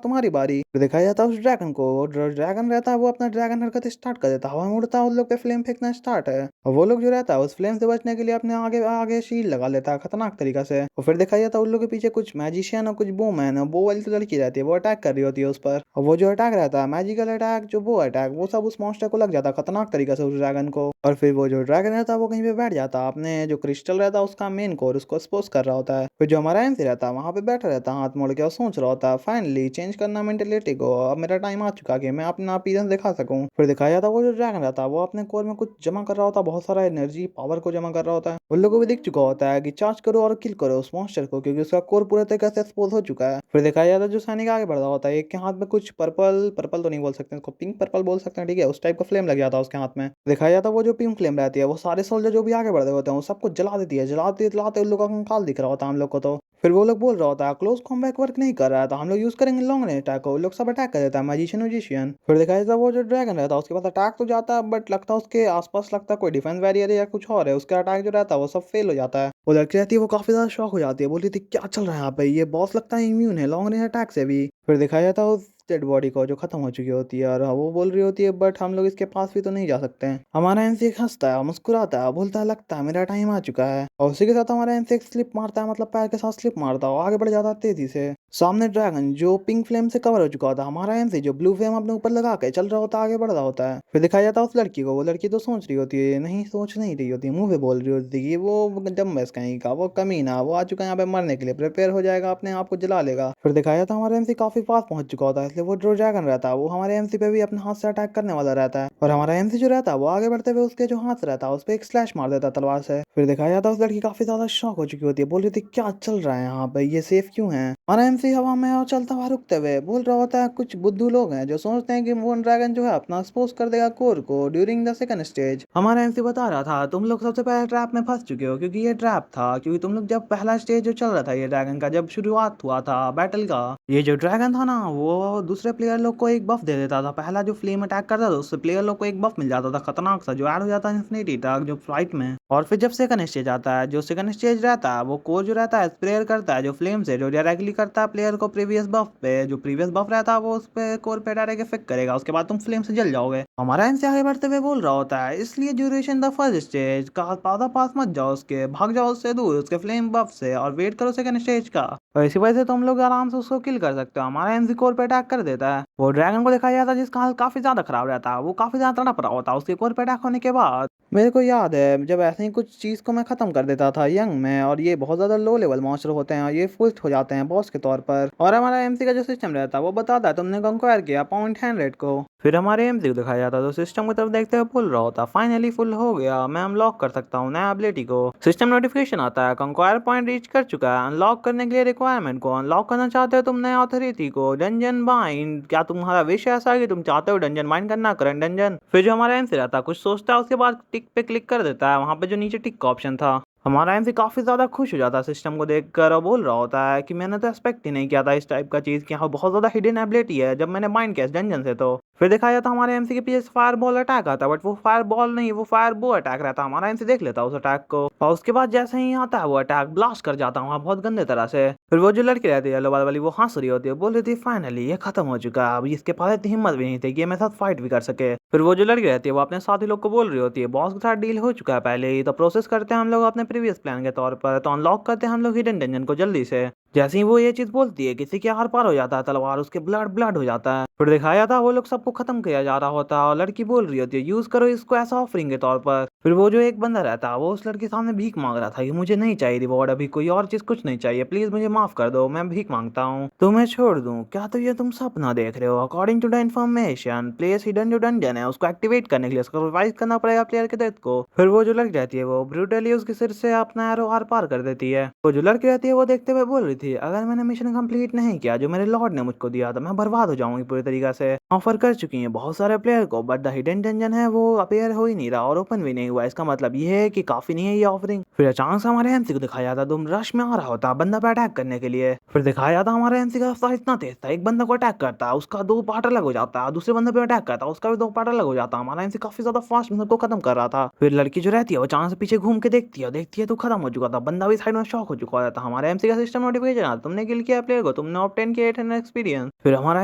तुम्हारी बारी। फिर दिखाया जाता है उस ड्रैगन को, वो ड्रैगन रहता है वो अपना ड्रैगन हरकत स्टार्ट कर देता है, हवा में उड़ता है, उन लोग पे फ्लेम फेंकना स्टार्ट है। और वो लोग जो रहता है उस फ्लेम से बचने के लिए अपने आगे आगे शील्ड लगा लेता है खतरनाक तरीका से। और फिर दिखाया जाता है उन लोग के पीछे कुछ मैजिशियन और कुछ बोमैन है, वो वाली तो लड़की रहती है वो अटैक कर रही होती है उस पर। और वो जो अटैक रहता है मैजिकल अटैक जो वो अटैक वो सब उस मॉन्स्टर को लग जाता है खतरनाक तरीके से उस ड्रैगन को। और फिर वो जो ड्रैगन रहता है वो कहीं पे बैठ जाता है, अपने जो क्रिस्टल रहता है उसका मेन कोर उसको एक्सपोज कर रहा होता है। फिर जो हमारा एमसी रहता है वहां पे बैठा रहता है हाथ मोड़ के और सोच रहा होता है फाइनली चेंज करना मेंटेलिटी को, अब मेरा टाइम आ चुका कि मैं अपना अपीयरेंस दिखा सकूं। फिर दिखाया जाता है वो जो ड्रैगन रहता है वो अपने कोर में कुछ जमा कर रहा होता है, बहुत सारा एनर्जी पावर को जमा कर रहा होता है। उन लोगों को भी दिख चुका होता है कि चार्ज करो और किल करो उस मॉन्स्टर को, क्योंकि उसका कोर पूरे तरीके से एक्सपोज हो चुका है। फिर दिखाया जाता है जो सैनिक आगे बढ़ रहा होता है, एक के हाथ में कुछ पर्पल पर्पल तो नहीं बोल सकते उसको, पिंक पर्पल बोल सकते हैं, ठीक है, उस टाइप का फ्लेम लग जाता है उसके हाथ में। दिखाया जाता है वो जो पिंक फ्लेम रहती है वो सारे सोल्जर जो भी आगे बढ़ रहे होते हैं वो सबको जला देती है, जलाते जलाते उन लोगों का कंकाल दिख रहा होता है हम लोग को। तो फिर वो लोग बोल रहा होता है क्लोज कॉम्बैट वर्क नहीं कर रहा है तो हम लोग यूज करेंगे लॉन्ग रेंज अटैक को, लोग सब अटैक कर देता है मैजिशियन। फिर दिखाया जाता है वो जो ड्रैगन रहता है उसके पास अटैक तो जाता है बट लगता है उसके आसपास लगता है कोई डिफेंस बैरियर है या कुछ और है, उसका अटैक जो रहता है वो सब फेल हो जाता है। वो लड़की रहती है वो काफी ज्यादा शॉक हो जाती है, बोलती थी क्या चल रहा है यहाँ पे, ये बॉस लगता है इम्यून है लॉन्ग रेंज अटैक से भी। फिर दिखाया जाता है उस डेड बॉडी को जो खत्म हो चुकी होती है और वो बोल रही होती है बट हम लोग इसके पास भी तो नहीं जा सकते हैं। हमारा एमसी हंसता है मुस्कुराता है बोलता है लगता है मेरा टाइम आ चुका है, और उसी के साथ हमारा एमसी स्लिप मारता है, मतलब पैर के साथ स्लिप मारता है और आगे बढ़ जाता है तेजी से। सामने ड्रैगन जो पिंक फ्लेम से कवर हो चुका होता है, हमारा एमसी जो ब्लू फ्लेम अपने ऊपर लगा के चल रहा होता है आगे बढ़ रहा होता है। फिर दिखाया जाता है उस लड़की को, वो लड़की तो सोच रही होती है, नहीं सोच नहीं रही होती है, मुंह पे बोल रही होती है कि वो डम्बस कहीं का वो कमीना वो आ चुका है यहाँ पे मरने के लिए, प्रिपेयर हो जाएगा अपने आप को जला लेगा। फिर दिखाया जाता है हमारा एमसी काफी पास पहुंच चुका होता है, इसलिए वो जो ड्रैगन रहता है वो हमारे एमसी पे भी अपने हाथ से अटैक करने वाला रहता है, और हमारा एमसी जो रहता है वो आगे बढ़ते हुए उसके जो हाथ रहता है उस पर एक स्लैश मार देता है तलवार से। फिर दिखाया जाता है उस लड़की काफी ज्यादा शॉक हो चुकी होती है, बोल रही थी क्या चल रहा है यहाँ पे, ये सेफ क्यों है। हमारा एमसी हवा में और चलता हुआ रुकते हुए बोल रहा होता है कुछ बुद्धू लोग हैं जो सोचते हैं कि मून ड्रैगन जो है अपना एक्सपोज कर देगा कोर को ड्यूरिंग द सेकंड स्टेज। हमारा एमसी बता रहा था तुम लोग सबसे पहले ट्रैप में फंस चुके हो, क्योंकि ये ट्रैप था, क्योंकि तुम लोग जब पहला स्टेज जो चल रहा था ये ड्रैगन का जब शुरुआत हुआ था बैटल का, ये जो ड्रैगन था ना वो दूसरे प्लेयर लोग को एक बफ दे देता था, पहला जो फ्लेम अटैक करता था उससे प्लेयर लोग को एक बफ मिल जाता था खतरनाक सा जो ऐड हो जाता है इन्फिनिटी तक जो फाइट में। और फिर जब सेकंड स्टेज आता है, जो सेकंड स्टेज रहता है वो कोर जो रहता है स्प्रेयर करता है जो फ्लेम से जो डायरेक्टली करता है प्लेयर को प्रीवियस बफ पे, जो प्रीवियस बफ रहता है वो उस पे कोर पे डायरेक्ट इफेक्ट करेगा, उसके बाद तुम फ्लेम से जल जाओगे। हमारा इनसे आगे बढ़ते हुए बोल रहा होता है इसलिए ड्यूरेशन द फर्स्ट स्टेज का ज्यादा पास मत जाओ उसके, भाग जाओ उससे दूर उसके फ्लेम बफ से और वेट करो सेकंड स्टेज का, और इसी वजह से तुम लोग आराम से उसको किल कर सकते हो। हमारा एमसी कोर पे अटैक कर देता है, वो ड्रैगन को दिखाया जाता है जिसका हाल काफी ज्यादा खराब रहता है, वो काफी ज्यादा तड़प रहा होता है उसके कोर पे अटैक होने के बाद। मेरे को याद है जब ऐसे ही कुछ चीज को मैं खत्म कर देता था यंग में, और ये बहुत ज्यादा लो लेवल मॉन्स्टर होते हैं और ये फुस्ट हो जाते हैं बॉस के तौर पर, और हमारा एमसी का जो सिस्टम रहता है वो बताता है तुमने कंक्वायर किया पॉइंट 100 को। फिर हमारे एमसी को दिखाया जाता है तो सिस्टम की तरफ देखते हुए बोल रहा होता फाइनली फुल हो गया, मैं अनलॉक कर सकता हूँ नया एबिलिटी को। सिस्टम नोटिफिकेशन आता है कंक्वायर पॉइंट रीच कर चुका है, अनलॉक करने के लिए रिक्वायरमेंट को अनलॉक करना चाहते हो तुम नए अथॉरिटी को डंजन बाइंड, क्या तुम्हारा विश ऐसा है कि तुम चाहते हो डंजन बाइंड करना करंट डंजन। फिर जो हमारा एमसी रहता है कुछ सोचता है उसके बाद टिक पे क्लिक कर देता है, वहां पे जो नीचे टिक का ऑप्शन था। हमारा एमसी काफी ज्यादा खुश हो जाता है सिस्टम को देखकर और बोल रहा होता है कि मैंने तो एक्सपेक्ट ही नहीं किया था इस टाइप का चीज कि यहाँ बहुत ज्यादा हिडन एबिलिटी है जब मैंने माइंड किया डंजन से। तो फिर देखा जाता हमारे एमसी के पीछे फायर बॉल अटैक आता है, बट वो फायर बॉल नहीं वो फायर बो अटैक रहता है, हमारा एमसी देख लेता है उस अटैक को और उसके बाद जैसे ही आता है वो अटैक ब्लास्ट कर जाता है वहाँ बहुत गंदे तरह से। फिर वो जो लड़की रहती है येलो वाली वो हंस रही होती है, बोल रही थी फाइनली ये खत्म हो चुका है, अब इसके पास इतनी हिम्मत भी नहीं थी कि ये मेरे साथ फाइट भी कर सके। फिर वो जो लड़की रहती है वो अपने साथी लोग को बोल रही होती है बॉस के साथ डील हो चुका है पहले ही, तो प्रोसेस करते हैं हम लोग अपने प्रीवियस प्लान के तौर पर, तो अनलॉक करते हैं हम लोग हिडन डंजन को जल्दी से। जैसे ही वो ये चीज बोलती है किसी के आर पार हो जाता है तलवार, उसके ब्लड ब्लड हो जाता है। फिर दिखाया था वो लोग सबको खत्म किया जा रहा होता है और लड़की बोल रही होती है यूज करो इसको ऐसा ऑफरिंग के तौर पर। फिर वो जो एक बंदा रहता है वो उस लड़के के सामने भीख मांग रहा था कि मुझे नहीं चाहिए रिवॉर्ड, अभी कोई और चीज कुछ नहीं चाहिए, प्लीज मुझे माफ कर दो, मैं भीख मांगता हूँ, तो मैं छोड़ दूं क्या, तो ये तुम सपना देख रहे हो। According to the information place hidden जो डंजन है उसको एक्टिवेट करने के लिए उसको रिवाइज करना पड़ेगा प्लेयर के डेथ को। फिर वो जो लड़की रहती है वो ब्रूटली उसके सिर से अपना एरो आर पार कर देती है। वो जो लड़की रहती है वो देखते हुए बोल रही थी अगर मैंने मिशन कंप्लीट नहीं किया जो मेरे लॉर्ड ने मुझको दिया था मैं बर्बाद हो जाऊंगी पूरी तरीके से। ऑफर कर चुकी है बहुत सारे प्लेयर को बट द हिडन डंजन है वो अपेयर हो ही नहीं रहा और ओपन भी नहीं हुआ, इसका मतलब ये है कि काफी नहीं है ये ऑफरिंग। फिर अचानक से हमारे एमसी को दिखाया जाता तुम रश में आ रहा होता बंदा पे अटैक करने के लिए। फिर दिखाया जाता हमारे एमसी का रफ्तार इतना तेज था एक बंदा को अटैक करता है उसका 2 पार्ट अलग हो जाता है, दूसरे बंदे पे अटैक करता है उसका भी 2 पार्ट अलग हो जाता है। हमारा एमसी काफी ज्यादा फास्ट सबको खत्म कर रहा था। फिर लड़की जो रहती है वो अचानक से पीछे घूम के देखती है तो खत्म हो चुका था, बंदा भी साइड में शॉक हो चुका था। हमारे एमसी का सिस्टम नोटिफिकेशन आता तुमने किल किया प्लेयर को, तुमने ऑब्टेन किया 800 एक्सपीरियंस। फिर हमारा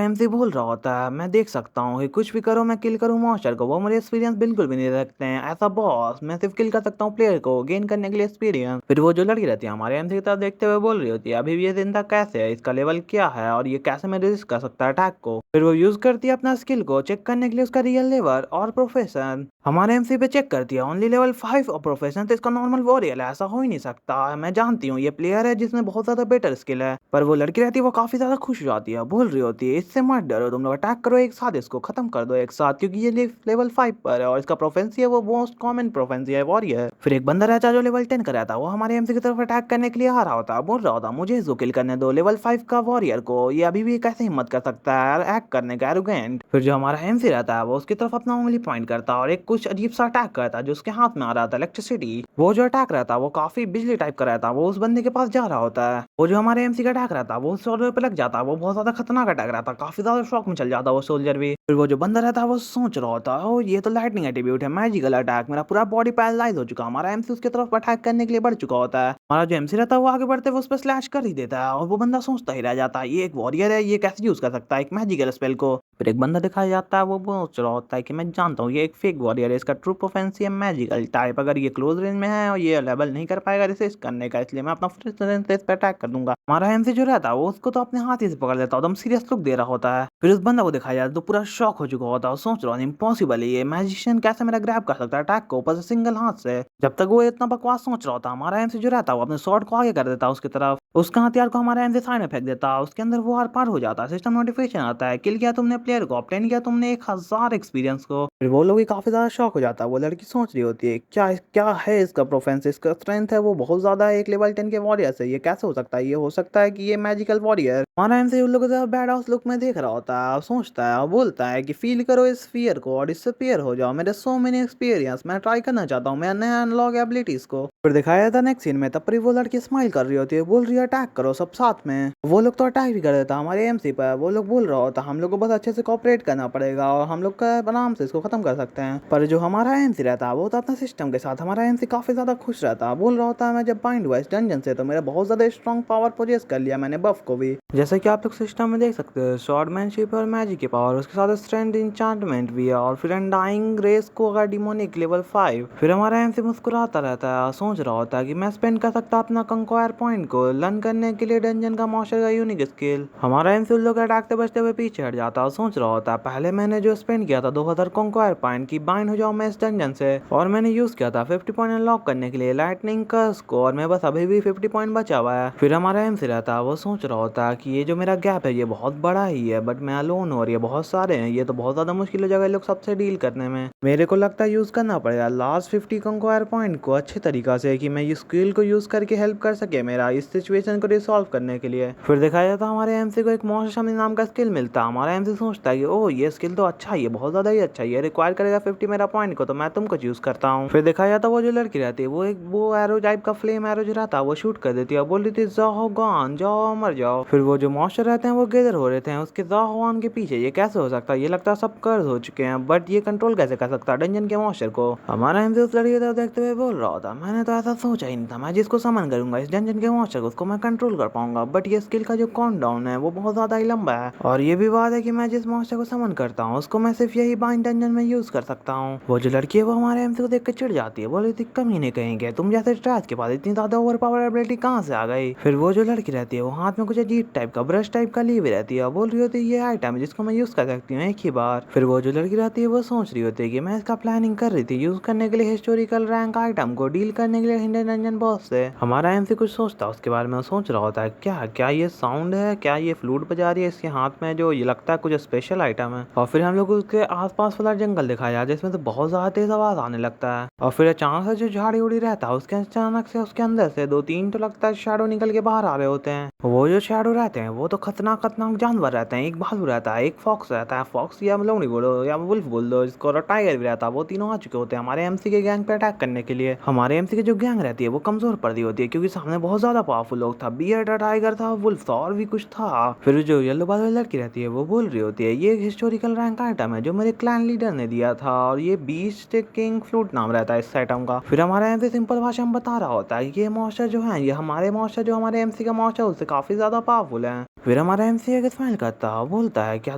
एमसी बोल रहा होता है मैं देख सकता हूँ कि कुछ भी करो मैं किल करूँ मॉन्स्टर को, वो मुझे एक्सपीरियंस बिल्कुल भी नहीं रखते हैं ऐसा बॉस, मैं सिर्फ किल कर सकता हूँ प्लेयर को गेन करने के लिए एक्सपीरियंस। फिर वो जो लड़की रहती है हमारे एमसी की तरफ देखते हुए बोल रही होती है अभी भी ये जिंदा कैसे है, इसका लेवल क्या है और ये कैसे मैं रेजिस्ट कर सकता है अटैक को। फिर वो यूज करती है अपना स्किल को चेक करने के लिए उसका रियल लेवल और प्रोफेशन। हमारे एमसी पे चेक करती है ओनली लेवल 5 और प्रोफेशन तो इसका नॉर्मल वॉरियर है, ऐसा हो ही नहीं सकता, मैं जानती हूँ ये प्लेयर है जिसमें बहुत ज्यादा बेटर स्किल है। पर वो लड़की रहती है वो काफी ज्यादा खुश हो जाती है, बोल रही होती है इससे मत डरो तुम लोग अटैक करो एक साथ, इसको खत्म कर दो एक साथ क्योंकि ये लेवल 5 पर है और इसका प्रोफेंसी है वो मोस्ट कॉमन प्रोफेंसी है वॉरियर। फिर एक बंदा रहता है जो लेवल 10 का रहता है वो हमारे एमसी की तरफ अटैक करने के लिए आ रहा होता, बोल रहा होता मुझे इसको किल करने दो लेवल 5 का वॉरियर को, ये अभी भी कैसे हिम्मत कर सकता है एक्ट करने का एरोगेंट। फिर जो हमारा एमसी रहता है वो उसकी तरफ अपना उंगली पॉइंट करता है और एक कुछ अजीब सा अटैक करता है जो उसके हाथ में आ रहा था इलेक्ट्रिसिटी। वो जो अटैक रहता है वो काफी बिजली टाइप का रहता है, वो उस बंदे के पास जा रहा होता है। वो जो हमारे एमसी का अटैक रहता है वो सोल्जर पे लग जाता है, वो बहुत ज्यादा खतरनाक अटैक रहता है, काफी ज्यादा शॉक में चल जाता है वो सोल्जर भी। फिर वो जो बंदा रहता है वो सोच रहा होता है ओ ये तो लाइटनिंग एट्रीब्यूट है मैजिकल अटैक, मेरा पूरा बॉडी पैरालाइज हो चुका, हमारा एमसी उसकी तरफ अटैक करने के लिए बढ़ चुका होता है। हमारा जो एमसी रहता है वो आगे बढ़ते हुए उस पर स्लैश कर ही देता है और वो बंदा सोचता ही रह जाता है ये एक वॉरियर है ये कैसे यूज कर सकता है एक मैजिकल स्पेल को। फिर एक बंदा दिखाया जाता है वो सोच रहा होता है कि मैं जानता हूँ ये एक फेक वॉरियर है, इसका ट्रू प्रोफेंसी है मैजिकल टाइप, अगर ये क्लोज रेंज में है और ये लेवल नहीं कर पाएगा रेसिस्ट करने का इसलिए मैं अपना फुल रेंज से इस पर अटैक कर दूंगा। हमारा एमसी जो रहता है वो उसको तो अपने हाथ ही से पकड़ लेता है, एकदम सीरियस लुक दे रहा होता है। फिर उस बंदा को दिखाया जाता है तो पूरा शॉक हो चुका होता है, सोच रहा हूँ इम्पॉसिबल है ये मैजिशियन कैसे मेरा ग्रैब कर सकता है अटैक को ऊपर से सिंगल हाथ से। जब तक वो इतना बकवास सोच रहा होता हमारा एमसी जो रहता है वो अपने स्वॉर्ड को आगे कर देता है उसकी तरफ, उसका हथियार को हमारा एमसी साइड में फेंक देता है, उसके अंदर वो आर पार हो जाता है, सिस्टम नोटिफिकेशन आता है किल किया तुमने प्लेयर को, ऑब्टेन किया तुमने 1000 एक्सपीरियंस को। फिर वो लोग भी काफी ज्यादा शॉक हो जाता है, वो लड़की सोच रही होती है क्या क्या है इसका प्रोफेंस, इसका स्ट्रेंथ है वो बहुत ज्यादा है एक लेवल 10 के वॉरियर से, ये कैसे हो सकता है, ये हो सकता है कि ये मैजिकल वॉरियर। हमारा एमसी उन लोगों को बैड हाउस लुक में देख रहा होता है, सोचता है और बोलता है कि फील करो इस फियर को और डिसअपीयर हो जाओ, मेरे सो मेनी एक्सपीरियंस मैं ट्राई करना चाहता हूँ मैं नया अनलॉक एबिलिटीज को। फिर दिखाया था नेक्स्ट सीन में तब वो लड़की स्माइल कर रही होती है, बोल रही है अटैक करो सब साथ में। वो लोग तो अटैक भी कर देता हमारे एमसी पर, वो लोग बोल रहा होता हम लोग को बस अच्छे से कोऑपरेट करना पड़ेगा और हम लोग का आराम से इसको खत्म कर सकते हैं। पर जो हमारा एमसी रहता है वो तो अपना सिस्टम के साथ हमारा एमसी काफी ज्यादा खुश रहता है, बोल रहा होता है मैं जब बाइंड हुआ इस डंजन से तो मेरा बहुत ज्यादा स्ट्रॉन्ग पावर पोजेस कर लिया मैंने बफ को भी, जैसे कि आप लोग सिस्टम में देख सकते हो स्वॉर्डमैनशिप और मैजिक की पावर, उसके साथ स्ट्रेंथ इंचांटमेंट भी है और फिर अनडाइंग रेस को अगर डिमोनिक लेवल 5। फिर हमारा एमसी मुस्कुराता रहता है, सोच रहा होता है कि मैं स्पेंड कर सकता अपना कंक्वायर पॉइंट को लर्न करने के लिए डंजन का मॉन्स्टर का यूनिक स्किल। हमारा एमसी उन लोग अटैक से बचते हुए पीछे हट जाता है, सोच रहा होता है पहले मैंने जो स्पेंड किया था 2000 कंक्वायर पॉइंट की बाइंड हो जाऊं मैं इस डंजन से, और मैंने यूज किया था 50 पॉइंट अनलॉक करने के लिए लाइटनिंग कर्स को और मैं बस अभी भी 50 पॉइंट बचा हुआ है। फिर हमारा एमसी रहता है वो सोच रहा होता है कि ये जो मेरा गैप है ये बहुत बड़ा ही है बट मैं अलोन हो रही है बहुत सारे हैं, ये तो बहुत ज्यादा मुश्किल हो जाएगा लोग सबसे डील करने में, मेरे को लगता है यूज करना पड़ेगा लास्ट 50 कंक्वायर पॉइंट को अच्छे तरीका से कि मैं इस स्किल को यूज करके हेल्प कर सके मेरा इस सिचुएशन को रिसॉल्व करने के लिए। फिर दिखाया जाता हमारे एमसी को एक मॉन्स्टर शमनी नाम का स्किल मिलता है, हमारा एमसी सोचता है ओ ये स्किल तो अच्छा ही है बहुत ज्यादा ही अच्छा है, ये रिक्वायर करेगा 50 मेरा पॉइंट को तो मैं तुमको यूज करता हूँ। फिर दिखाया जाता वो जो लड़की रहती है वो एरो टाइप का फ्लेम एरो जो रहता है वो शूट कर देती है, बोल रही थी जाओ गॉन जाओ मर जाओ। फिर वो जो मॉन्स्टर रहते हैं वो गैदर हो रहे थे उसके जाओ के पीछे, ये कैसे हो सकता है, ये लगता है सब कर्ज हो चुके हैं बट ये कंट्रोल कैसे कर सकता है डंजन के मॉन्स्टर को। हमारा एमसी उस लड़की की तरफ देखते हुए बोल रहा था मैंने तो ऐसा सोचा ही नहीं था, मैं जिसको समन करूंगा इस डंजन के मॉन्स्टर को उसको मैं कंट्रोल कर पाऊंगा, बट ये स्किल का जो काउंटडाउन है वो बहुत ज्यादा ही लंबा है और ये भी बात है कि मैं जिस मॉन्स्टर को समन करता हूँ उसको मैं सिर्फ यही बाइंड डंजन में यूज कर सकता हूँ। हूँ। वो जो लड़की है वो हमारे एमसी को देख कर चिढ़ जाती है, बोले कमी नहीं कहेंगे, तुम जैसे स्ट्रैच के पास इतनी ज्यादा ओवर पावर एबिलिटी कहाँ से आ गई। फिर वो जो लड़की रहती है वो हाथ में कुछ अजीब टाइप का ब्रश टाइप का लिए हुए रहती है, बोल रही होती है ये आइटम है जिसको मैं यूज कर सकती हूँ एक ही बार। फिर वो जो लड़की रहती है वो सोच रही होती है कि मैं इसका प्लानिंग कर रही थी यूज करने के लिए हिस्टोरिकल रैंक आइटम को डील करने के लिए हिडन डंजन बॉस से। हमारा एमसी कुछ सोचता है उसके बारे में, सोच रहा होता है क्या क्या ये साउंड है, क्या ये फ्लूट बजा रही है इसके हाथ में, जो ये लगता है कुछ स्पेशल आइटम है। और फिर हम लोग उसके आसपास वाला जंगल दिखाया जाए जिसमें से बहुत ज्यादा तेज आवाज आने लगता है। और फिर अचानक से जो झाड़ी उड़ी रहता है उसके अचानक से उसके अंदर से 2-3 तो लगता है शैडो निकल के बाहर आ रहे होते हैं। वो जो शैडो रहते हैं वो तो खतरनाक खतरनाक जानवर रहते हैं, एक भालू रहता है, एक फॉक्स रहता है, फॉक्स या लोमड़ी बोलो या वुल्फ बोल दो इसको, और टाइगर भी रहता है। वो तीनों आ चुके होते हैं हमारे एमसी के गैंग पे अटैक करने के लिए। हमारे एमसी की जो गैंग रहती है वो कमजोर पड़ रही होती है क्योंकि सामने बहुत ज्यादा पावरफुल लोग था, बियर था, टाइगर था, वुल्फ था और भी कुछ था। फिर जो येलो बाल वाली लड़की रहती है वो बोल रही होती है ये हिस्टोरिकल रैंक आइटम है जो मेरे क्लैन लीडर ने दिया था और ये बीस्ट किंग फ्लूट नाम रहता है इस आइटम का। फिर हमारे एमसी सिंपल भाषा में बता रहा होता है ये मॉन्स्टर जो है ये हमारे मॉन्स्टर जो हमारे एमसी का मॉन्स्टर उससे काफी ज्यादा पावरफुल है। फिर हमारा एमसी एक स्माइल करता है, बोलता है क्या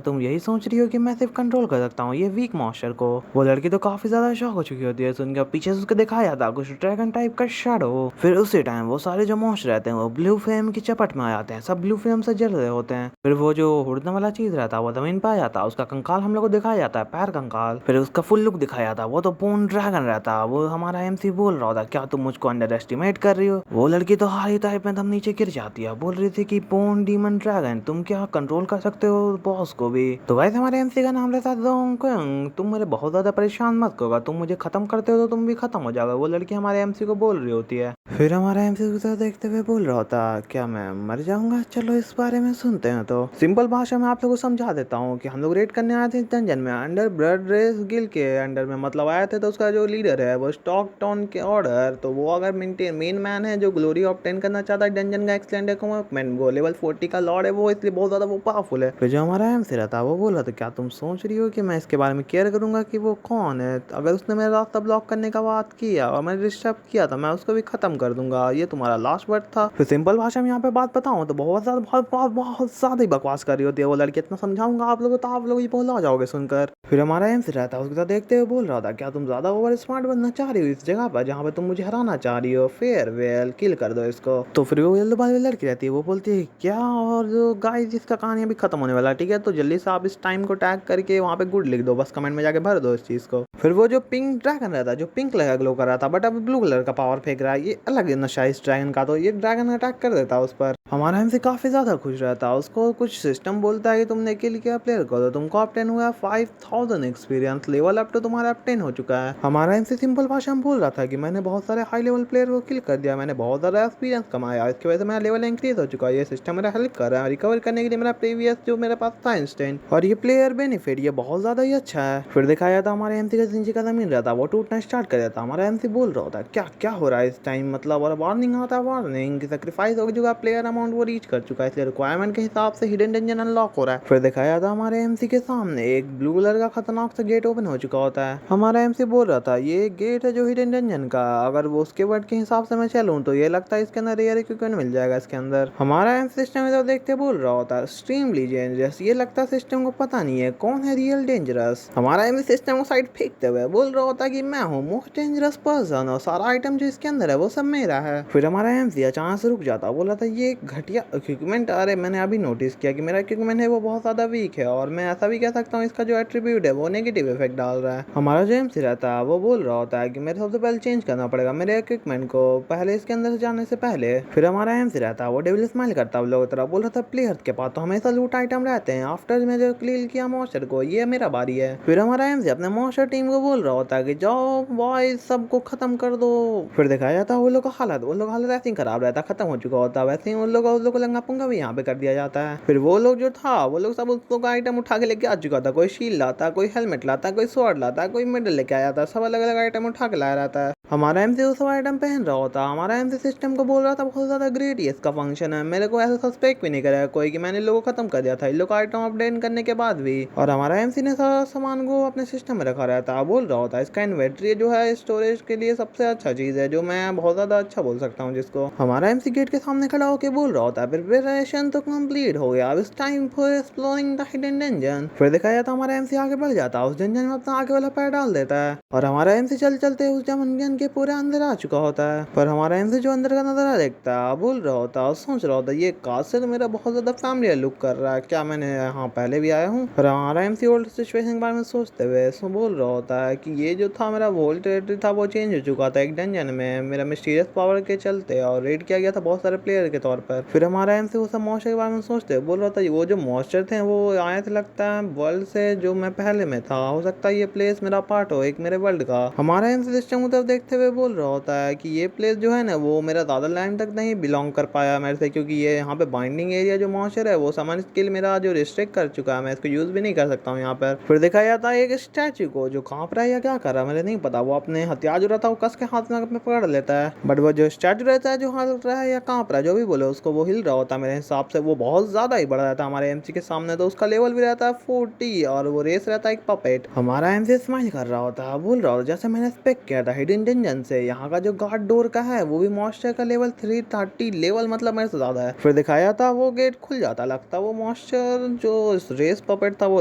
तुम यही सोच रही हो कि मैं सिर्फ कंट्रोल कर सकता हूँ ये वीक मॉन्स्टर को। वो लड़की तो काफी ज्यादा शॉक हो चुकी होती है सुनकर, पीछे से उसको दिखाया था कुछ ड्रैगन टाइप का शैडो। फिर उसी टाइम वो सारे जो मॉन्स्टर रहते हैं वो ब्लू फ्लेम की चपट में आ जाते हैं, सब ब्लू फ्लेम से जल रहे होते हैं। फिर वो जो उड़ने वाला चीज रहता है वो जमीन पे आ जाता है, उसका कंकाल हम लोग को दिखाया जाता है, पैर कंकाल। फिर उसका फुल लुक दिखाया जाता है, वो तो बोन ड्रैगन रहता है। वो हमारा एमसी बोल रहा था क्या तुम मुझको अंडर एस्टिमेट कर रही हो। वो लड़की तो हाई टाइप में दम नीचे गिर जाती है, बोल रही थी कि बोन डीमन ड्रैगन तुम क्या कंट्रोल कर सकते हो बॉस को भी। तो वैसे हमारे एमसी का नाम रहता है दोंग, तुम मुझे बहुत ज्यादा परेशान मत करोगा, तुम मुझे खत्म करते हो तो तुम भी खत्म हो जाओगे। वो लड़की हमारे एमसी को बोल रही होती है। फिर हमारा एमसी को देखते हुए बोल रहा होता क्या मैं मर जाऊंगा, चलो इस बारे में सुनते हैं। तो सिंपल भाषा में आप लोगों को समझा देता हूँ कि हम लोग रेड करने आए थे डंजन में अंडर ब्लड रेस गिल के अंडर में, मतलब आए थे। तो उसका जो लीडर है वो स्टॉक टाउन के ऑर्डर, तो वो अगर मेन मैन है जो ग्लोरी ऑब्टेन करना चाहता है डंजन का एक्सटेंडेड इक्विपमेंट, वो लेवल 40 का लॉर्ड है वो, इसलिए बहुत ज्यादा वो पावरफुल है। फिर जो हमारा एमसी रहता है वो बोला तो क्या तुम सोच रही हो कि मैं इसके बारे में केयर करूंगा कि वो कौन है, अगर उसने मेरा रास्ता ब्लॉक करने का बात किया और मैंने डिस्टर्ब किया तो मैं उसको भी खत्म कर दूंगा, ये तुम्हारा लास्ट वर्ड था। फिर सिंपल भाषा में यहाँ पे बात बताऊं तो बहुत ज्यादा बहुत ज्यादा ही बकवास कर रही होती है वो लड़की, इतना समझाऊंगा आप लोगों तो आप लोग ही बोला जाओगे सुनकर। फिर हमारा एमसी रहता है उसके साथ देखते हुए बोल रहा था क्या तुम ज्यादा ओवर स्मार्ट बनना चाह रही हो इस जगह पर जहाँ पे तुम मुझे हराना चाह रही हो, फेयरवेल किल कर दो इसको। तो फिर वो येलो बाल लड़की रहती है वो बोलती है क्या, और जो गाइस इसका कहानी अभी खत्म होने वाला है, ठीक है तो जल्दी से आप इस टाइम को टैग करके वहाँ पे गुड लिख दो, बस कमेंट में जाके भर दो इस चीज को। फिर वो जो पिंक ड्रैगन रहता है जो पिंक कलर का ग्लो कर रहा था बट अब ब्लू कलर का पावर फेंक रहा है, ये अलग नशा इस ड्रैगन का, तो ये ड्रैगन अटैक कर देता है उस पर। हमारा एमसी काफी ज्यादा खुश रहता है, उसको कुछ सिस्टम बोलता है कि तुमने किल किया प्लेयर को तो तुमको अब 10 हुआ 5000 एक्सपीरियंस, लेवल अप तो तुम्हारा अब 10 हो चुका है। हमारा एमसी सिंपल भाषा में बोल रहा था कि मैंने बहुत सारे हाई लेवल प्लेयर को किल कर दिया, मैंने बहुत ज्यादा एक्सपीरियंस कमाया, इसकी वजह से मेरा लेवल इंक्रीज हो चुका है, ये सिस्टम मेरा हेल्प कर रहा है रिकवर करने के लिए मेरा प्रीवियस जो मेरे पास था इंस्टेंट, और ये प्लेयर बेनिफिट ये बहुत ज्यादा ही अच्छा है। फिर दिखाया था हमारे एमसी का नीचे का जमीन रहता वो टूटना स्टार्ट कर देता। हमारा एमसी बोल रहा होता क्या क्या हो रहा है इस टाइम, मतलब और वार्निंग आता है, वार्निंग सेक्रीफाइस हो चुका, प्लेयर अमाउंट वो रीच कर चुका है, इसलिए रिक्वायरमेंट के हिसाब से हिडन डंजन अनलॉक हो रहा है। फिर दिखाया था हमारे एमसी के सामने एक ब्लू कलर का खतरनाक सा गेट ओपन हो चुका होता है। हमारा एमसी बोल रहा था ये गेट है जो हिडन डंजन का, अगर वो उसके वर्ड के हिसाब से मैं चलूं तो ये लगता है इसके अंदर रेयर इक्विपमेंट मिल जाएगा इसके अंदर। हमारा एम सिस्टम इधर देखते बोल रहा होता है एक्सट्रीमली डेंजरस, ये लगता है सिस्टम को पता नहीं है कौन है रियल डेंजरस। हमारा एम सिस्टम को साइड फेंकते हुए बोल रहा होता है कि मैं हूँ मोस्ट डेंजरस पर्सन और सारा आइटम जो इसके अंदर है वो सब मेरा है। फिर हमारा एमसी अचानक से रुक जाता, बोला था ये घटिया इक्विपमेंट, अरे मैंने अभी नोटिस किया कि मेरा इक्विपमेंट है वो बहुत ज्यादा वीक है और मैं ऐसा भी कह सकता हूँ इसका जो एट्रीब्यूट है वो नेगेटिव इफेक्ट डाल रहा है। हमारा जो एमसी रहता है वो बोल रहा होता है कि मेरे सबसे पहले चेंज करना पड़ेगा मेरे इक्विपमेंट को पहले इसके अंदर से जाने से पहले। फिर हमारा एमसी रहता है वो डेविल स्माइल करता है लोगों तरह, बोल रहा था प्लेयर्स के पास तो हमेशा लूट आइटम रहते हैं, आफ्टर मैं जो क्लियर किया मॉन्स्टर को ये मेरा बारी है। फिर हमारा एमसी अपने मॉन्स्टर टीम को बोल रहा होता है कि जाओ बॉयज सबको खत्म कर दो। फिर दिखाया जाता है वो लोग का हालत ऐसे ही खराब रहता, खत्म हो चुका होता है, वैसे ही उन लोग को लंगा पुंगा भी यहाँ पे कर दिया जाता है। फिर वो लोग जो था वो लोग सब उस लोग का आइटम उठा के लेके आ चुका था, कोई शील्ड लाता, कोई हेलमेट लाता, कोई स्वॉर्ड लाता, कोई मेडल लेके आया था, सब अलग अलग आइटम उठा के लाया रहता है। हमारा एमसी वो सब आइटम पहन रहा होता, हमारा एमसी सिस्टम को बोल रहा था बहुत ज्यादा ग्रेट ही इसका फंक्शन है, मेरे को ऐसा सस्पेक्ट भी नहीं करेगा कोई कि मैंने इन लोगों को खत्म कर दिया था इन लोग आइटम अपडेट करने के बाद भी। और हमारा एमसी ने सारा सामान को अपने सिस्टम में रखा रहता है। बोल रहा होता है इसका इन्वेंट्री जो है स्टोरेज के लिए सबसे अच्छा चीज है, जो मैं बहुत ज्यादा अच्छा बोल सकता हूँ जिसको। हमारा एमसी गेट के सामने खड़ा होकर बोल रहा होता है प्रिपरेशन तो कंप्लीट हो गया, अब it's time for exploring the hidden dungeon. फिर दिखाया जाता हमारा एमसी आगे बढ़ जाता है, उस डंजन में अपना आगे वाला पैर डाल देता है और हमारा एमसी चल चलते उस डंजन के पूरे अंदर आ चुका होता है। पर हमारा एमसी जो अंदर का नजारा देखता है बोल रहा होता है और सोच रहा होता है ये कासिल मेरा बहुत ज्यादा फैमिलियर लुक कर रहा है, क्या मैंने यहाँ पहले भी आया हूँ। पर हमारा एमसी ओल्ड सिचुएशन के बारे में सोचते हुए बोल रहा होता है कि ये जो था मेरा ओल्ड टेरिटरी था वो चेंज हो चुका था एक डंजन में मेरा मिस्टीरियस पावर के चलते, और रेड किया गया था बहुत सारे प्लेयर के तौर पर। फिर हमारा एमसी वो सब मॉन्स्टर के बारे में सोचते हुए बोल रहा था वो जो मॉन्स्टर थे वो आए थे लगता है वर्ल्ड से जो मैं पहले में था, हो सकता है ये प्लेस मेरा पार्ट हो एक मेरे वर्ल्ड का। हमारा एमसी सिस्टम उधर देखते हुए बोल रहा होता है कि ये प्लेस जो है ना वो मेरा दादा लैंड तक नहीं बिलोंग कर पाया मेरे से, क्योंकि ये यहाँ पे बाइंडिंग एरिया जो मॉन्स्टर है वो सामान्य स्किल मेरा जो रिस्ट्रिक्ट कर चुका है, मैं इसको यूज भी नहीं कर सकता हूँ यहाँ पर। फिर देखा जाता है एक स्टैचू को जो कांप रहा है या क्या कर रहा है मुझे नहीं पता, वो अपने हथियार जो रहता है वो कस के हाथ में पकड़ लेता है, बट वो जो स्टैचू रहता है जो हिल रहा है या कांप रहा है जो भी बोले उसको, वो हिल रहा होता है मेरे हिसाब से, वो बहुत ज्यादा ही बड़ा रहता है हमारे एमसी के सामने। तो उसका लेवल भी रहता है 40 और वो रेस रहता है एक पपेट। हमारा एमसी स्माइल कर रहा होता है बोल रहा होता जैसे मैंने एक्सपेक्ट किया था हिडन डंजन से यहाँ का जो गार्ड डोर का है वो भी मॉन्स्टर का लेवल 330 लेवल मतलब मेरे से ज्यादा है। फिर दिखाया था वो गेट खुल जाता, लगता वो मॉन्स्टर जो रेस पपेट था वो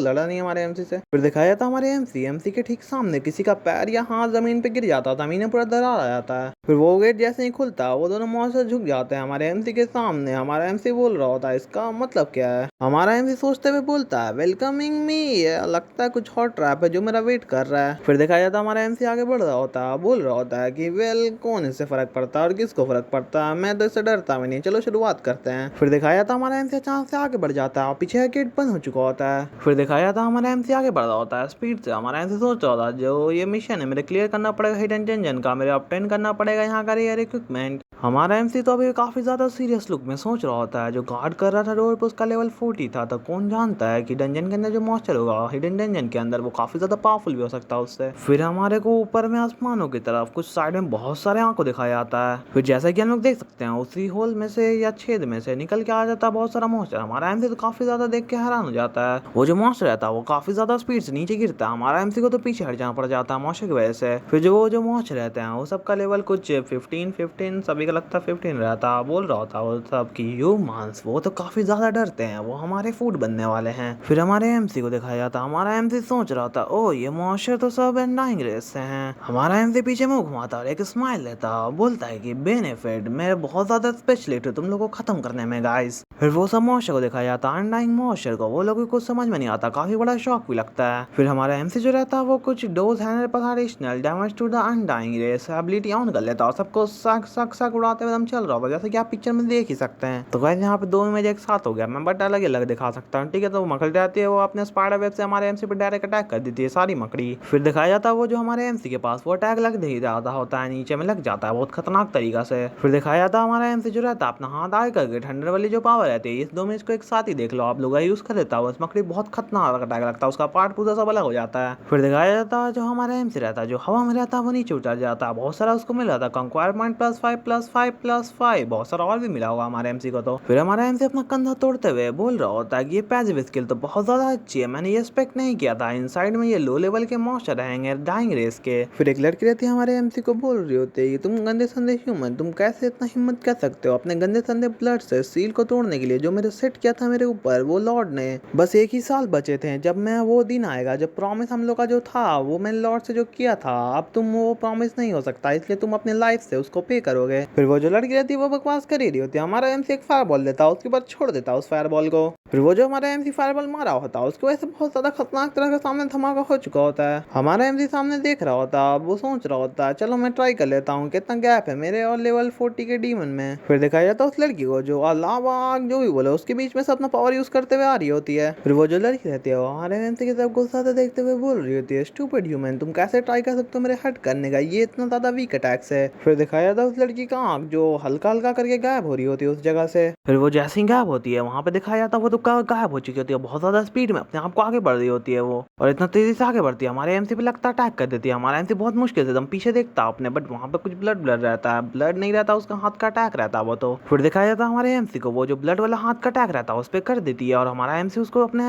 लड़ा नहीं हमारे एमसी से। फिर दिखाया था हमारे एमसी के ठीक सामने किसी का पैर या हाथ जमीन पे गिर जाता, जमीन पूरा दरार आ जाता है। फिर वो गेट जैसे ही खुलता है वो दोनों मॉन्स्टर झुक जाते हैं हमारे एमसी के सामने। हमारा एमसी बोल रहा होता है इसका मतलब क्या है। हमारा एमसी सोचते हुए बोलता है वेलकमिंग मी, लगता है कुछ हॉट ट्रैप है जो मेरा वेट कर रहा है। फिर देखा जाता है हमारा एमसी आगे बढ़ रहा होता है बोल रहा होता है कि वेल कौन इससे फर्क पड़ता है और किसको फर्क पड़ता है, मैं तो इससे डरता भी नहीं, चलो शुरुआत करते हैं। फिर दिखाया जाता हमारा एमसी अचानक से आगे बढ़ जाता है और पीछे गेट बंद हो चुका होता है। फिर दिखाया जाता हमारा एमसी आगे बढ़ रहा होता है स्पीड से। हमारा एमसी सोच रहा होता है जो ये मिशन है मेरे क्लियर करना पड़ेगा हिडन डंजन का, मेरे ऑब्टेन करना पड़ेगा यहाँ का रेयर इक्विपमेंट। हमारा एमसी तो अभी काफी ज्यादा सीरियस लुक में सोच रहा होता है जो गार्ड कर रहा था डोर पे उसका लेवल 40 था, तो कौन जानता है कि डंजन के अंदर जो मॉन्स्टर होगा हिडन डंजन के अंदर वो काफी ज्यादा पावरफुल भी हो सकता है उससे। फिर हमारे को ऊपर में आसमानों की तरफ कुछ साइड में बहुत सारे आंखों दिखाया जाता है। फिर जैसा कि हम लोग देख सकते हैं उसी होल में से या छेद में से निकल के आ जाता है बहुत सारा मॉन्स्टर। हमारा एमसी तो काफी ज्यादा देख के हैरान हो जाता है, वो जो मॉन्स्टर रहता है वो काफी ज्यादा स्पीड से नीचे गिरता है, हमारा एमसी को तो पीछे हट जाना पड़ जाता है मॉन्स्टर की वजह से। फिर जो मॉन्स्टर रहते हैं वो सबका लेवल कुछ 15 सभी का लगता है 15 रहता। बोल रहा था वो सब कि ह्यूमंस वो तो काफी ज्यादा डरते हैं, वो हमारे फूड बनने वाले हैं। फिर हमारे एमसी को दिखाया जाता, हमारा एमसी सोच रहा था ओ ये मॉन्स्टर तो सब एंडाइंग रेस से हैं। हमारा एमसी पीछे मुंह घुमाता और एक स्माइल लेता, बोलता है कि बेनिफिट मैं बहुत ज्यादा स्पेशलिस्ट हूँ तुम लोगों को खत्म करने में गाइस। फिर वो सब मॉन्स्टर को दिखाया जाता अनडाइंग मॉन्स्टर को, वो लोगों को समझ में नहीं आता, काफी बड़ा शॉक भी लगता है। फिर हमारा एमसी जो रहता है वो कुछ does additional damage to the undying race ability on कर लेता और सबको सक उड़ाते हुए चल रहा होगा जैसे कि आप पिक्चर में देख ही सकते हैं। तो गाइस यहाँ पे दो इमेज एक साथ हो गया, मैं बट अलग अलग दिखा सकता हूँ ठीक है। तो वो मकड़ी जाती है वो अपने स्पाइडर वेब से हमारे एमसी पे डायरेक्ट अटैक कर देती है सारी मकड़ी। फिर दिखाया जाता है वो जो हमारे एमसी के पास वो अटैक लग नहीं जाता होता है, नीचे में लग जाता है बहुत खतरनाक तरीका से। फिर दिखाया जाता है हमारा एमसी जो रहता है अपना हाथ आगे करके ठंडर वाली जो पावर रहती है इस दो में इसको एक साथ ही देख लो आप लोग यूज कर लेता है, मकड़ी बहुत खतरनाक अटैक लगता है, उसका पार्ट पूरा सब अलग हो जाता है। फिर दिखाया जाता है जो हमारा एमसी रहता है जो हवा में रहता है वो नीचे उतर जाता है, बहुत सारा उसको मिल जाता है कंक्वायरमेंट +5 बहुत सारा और भी मिला होगा हमारे एमसी को। तो फिर हमारा एमसी अपना कंधा तोड़ते हुए बोल रहा होता है कि ये पैसिव स्किल तो बहुत ज्यादा अच्छी है, मैंने ये एक्सपेक्ट नहीं किया था इनसाइड में ये लो लेवल के मॉन्स्टर रहेंगे डाइंग रेस के। फिर एक लड़की रहती है हमारे एमसी को बोल रही होती है तुम गंदे संदे ह्यूमन तुम कैसे इतना हिम्मत कर सकते हो अपने गंदे संदे ब्लड से सील को तोड़ने के लिए जो मेरे सेट किया था मेरे ऊपर वो लॉर्ड ने। बस एक ही साल बचे थे जब मैं वो दिन आएगा जब प्रॉमिस हम लोग का जो था वो मैंने लॉर्ड से जो किया था, अब तुम वो प्रॉमिस नहीं हो सकता इसलिए तुम अपने लाइफ से उसको पे करोगे। फिर वो जो लड़की रहती है वो बकवास कर ही रही होती है, हमारा एमसी एक फायर बॉल देता है उसके बाद छोड़ देता है उस फायर बॉल को। फिर वो जो हमारा एमसी फायर बॉल मारा होता है उसकी वजह से बहुत ज्यादा खतरनाक तरह का सामने धमाका हो चुका होता है। हमारा एमसी सामने देख रहा होता है, वो सोच रहा होता है चलो मैं ट्राई कर लेता हूँ कितना गैप है मेरे और लेवल 40 के डीमन में। फिर दिखाया जाता है उस लड़की को जो अल्लाह जो भी बोले उसके बीच में से अपना पावर यूज करते हुए आ रही होती है। फिर वो जो लड़की रहती है वो हमारे एमसी की तरफ गुस्सा से देखते हुए बोल रही होती है स्टूपिड ह्यूमन तुम कैसे ट्राई कर सकते हो मेरे हट करने का, ये इतना ज्यादा वीक अटैक्स है। फिर दिखाया जाता है उस लड़की का आँख जो हल्का हल्का करके गायब हो रही होती है उस जगह से। फिर वो जैसे ही गायब होती है वहाँ पे दिखाया जाता है वो तो गायब हो चुकी होती है, बहुत ज्यादा स्पीड में अपने आप को आगे बढ़ रही होती है वो, और इतना तेजी से आगे बढ़ती है हमारे एमसी पे लगता अटैक कर देती है। हमारा एमसी बहुत मुश्किल से एकदम पीछे देखता है अपने, बट वहाँ पे कुछ ब्लड ब्लड रहता है, ब्लड नहीं रहता, उसका हाथ का अटैक रहता है वो। तो फिर दिखाया जाता है हमारे एमसी को वो जो ब्लड वाला हाथ का अटैक रहता है उस पर कर देती है, और हमारा एमसी उसको अपने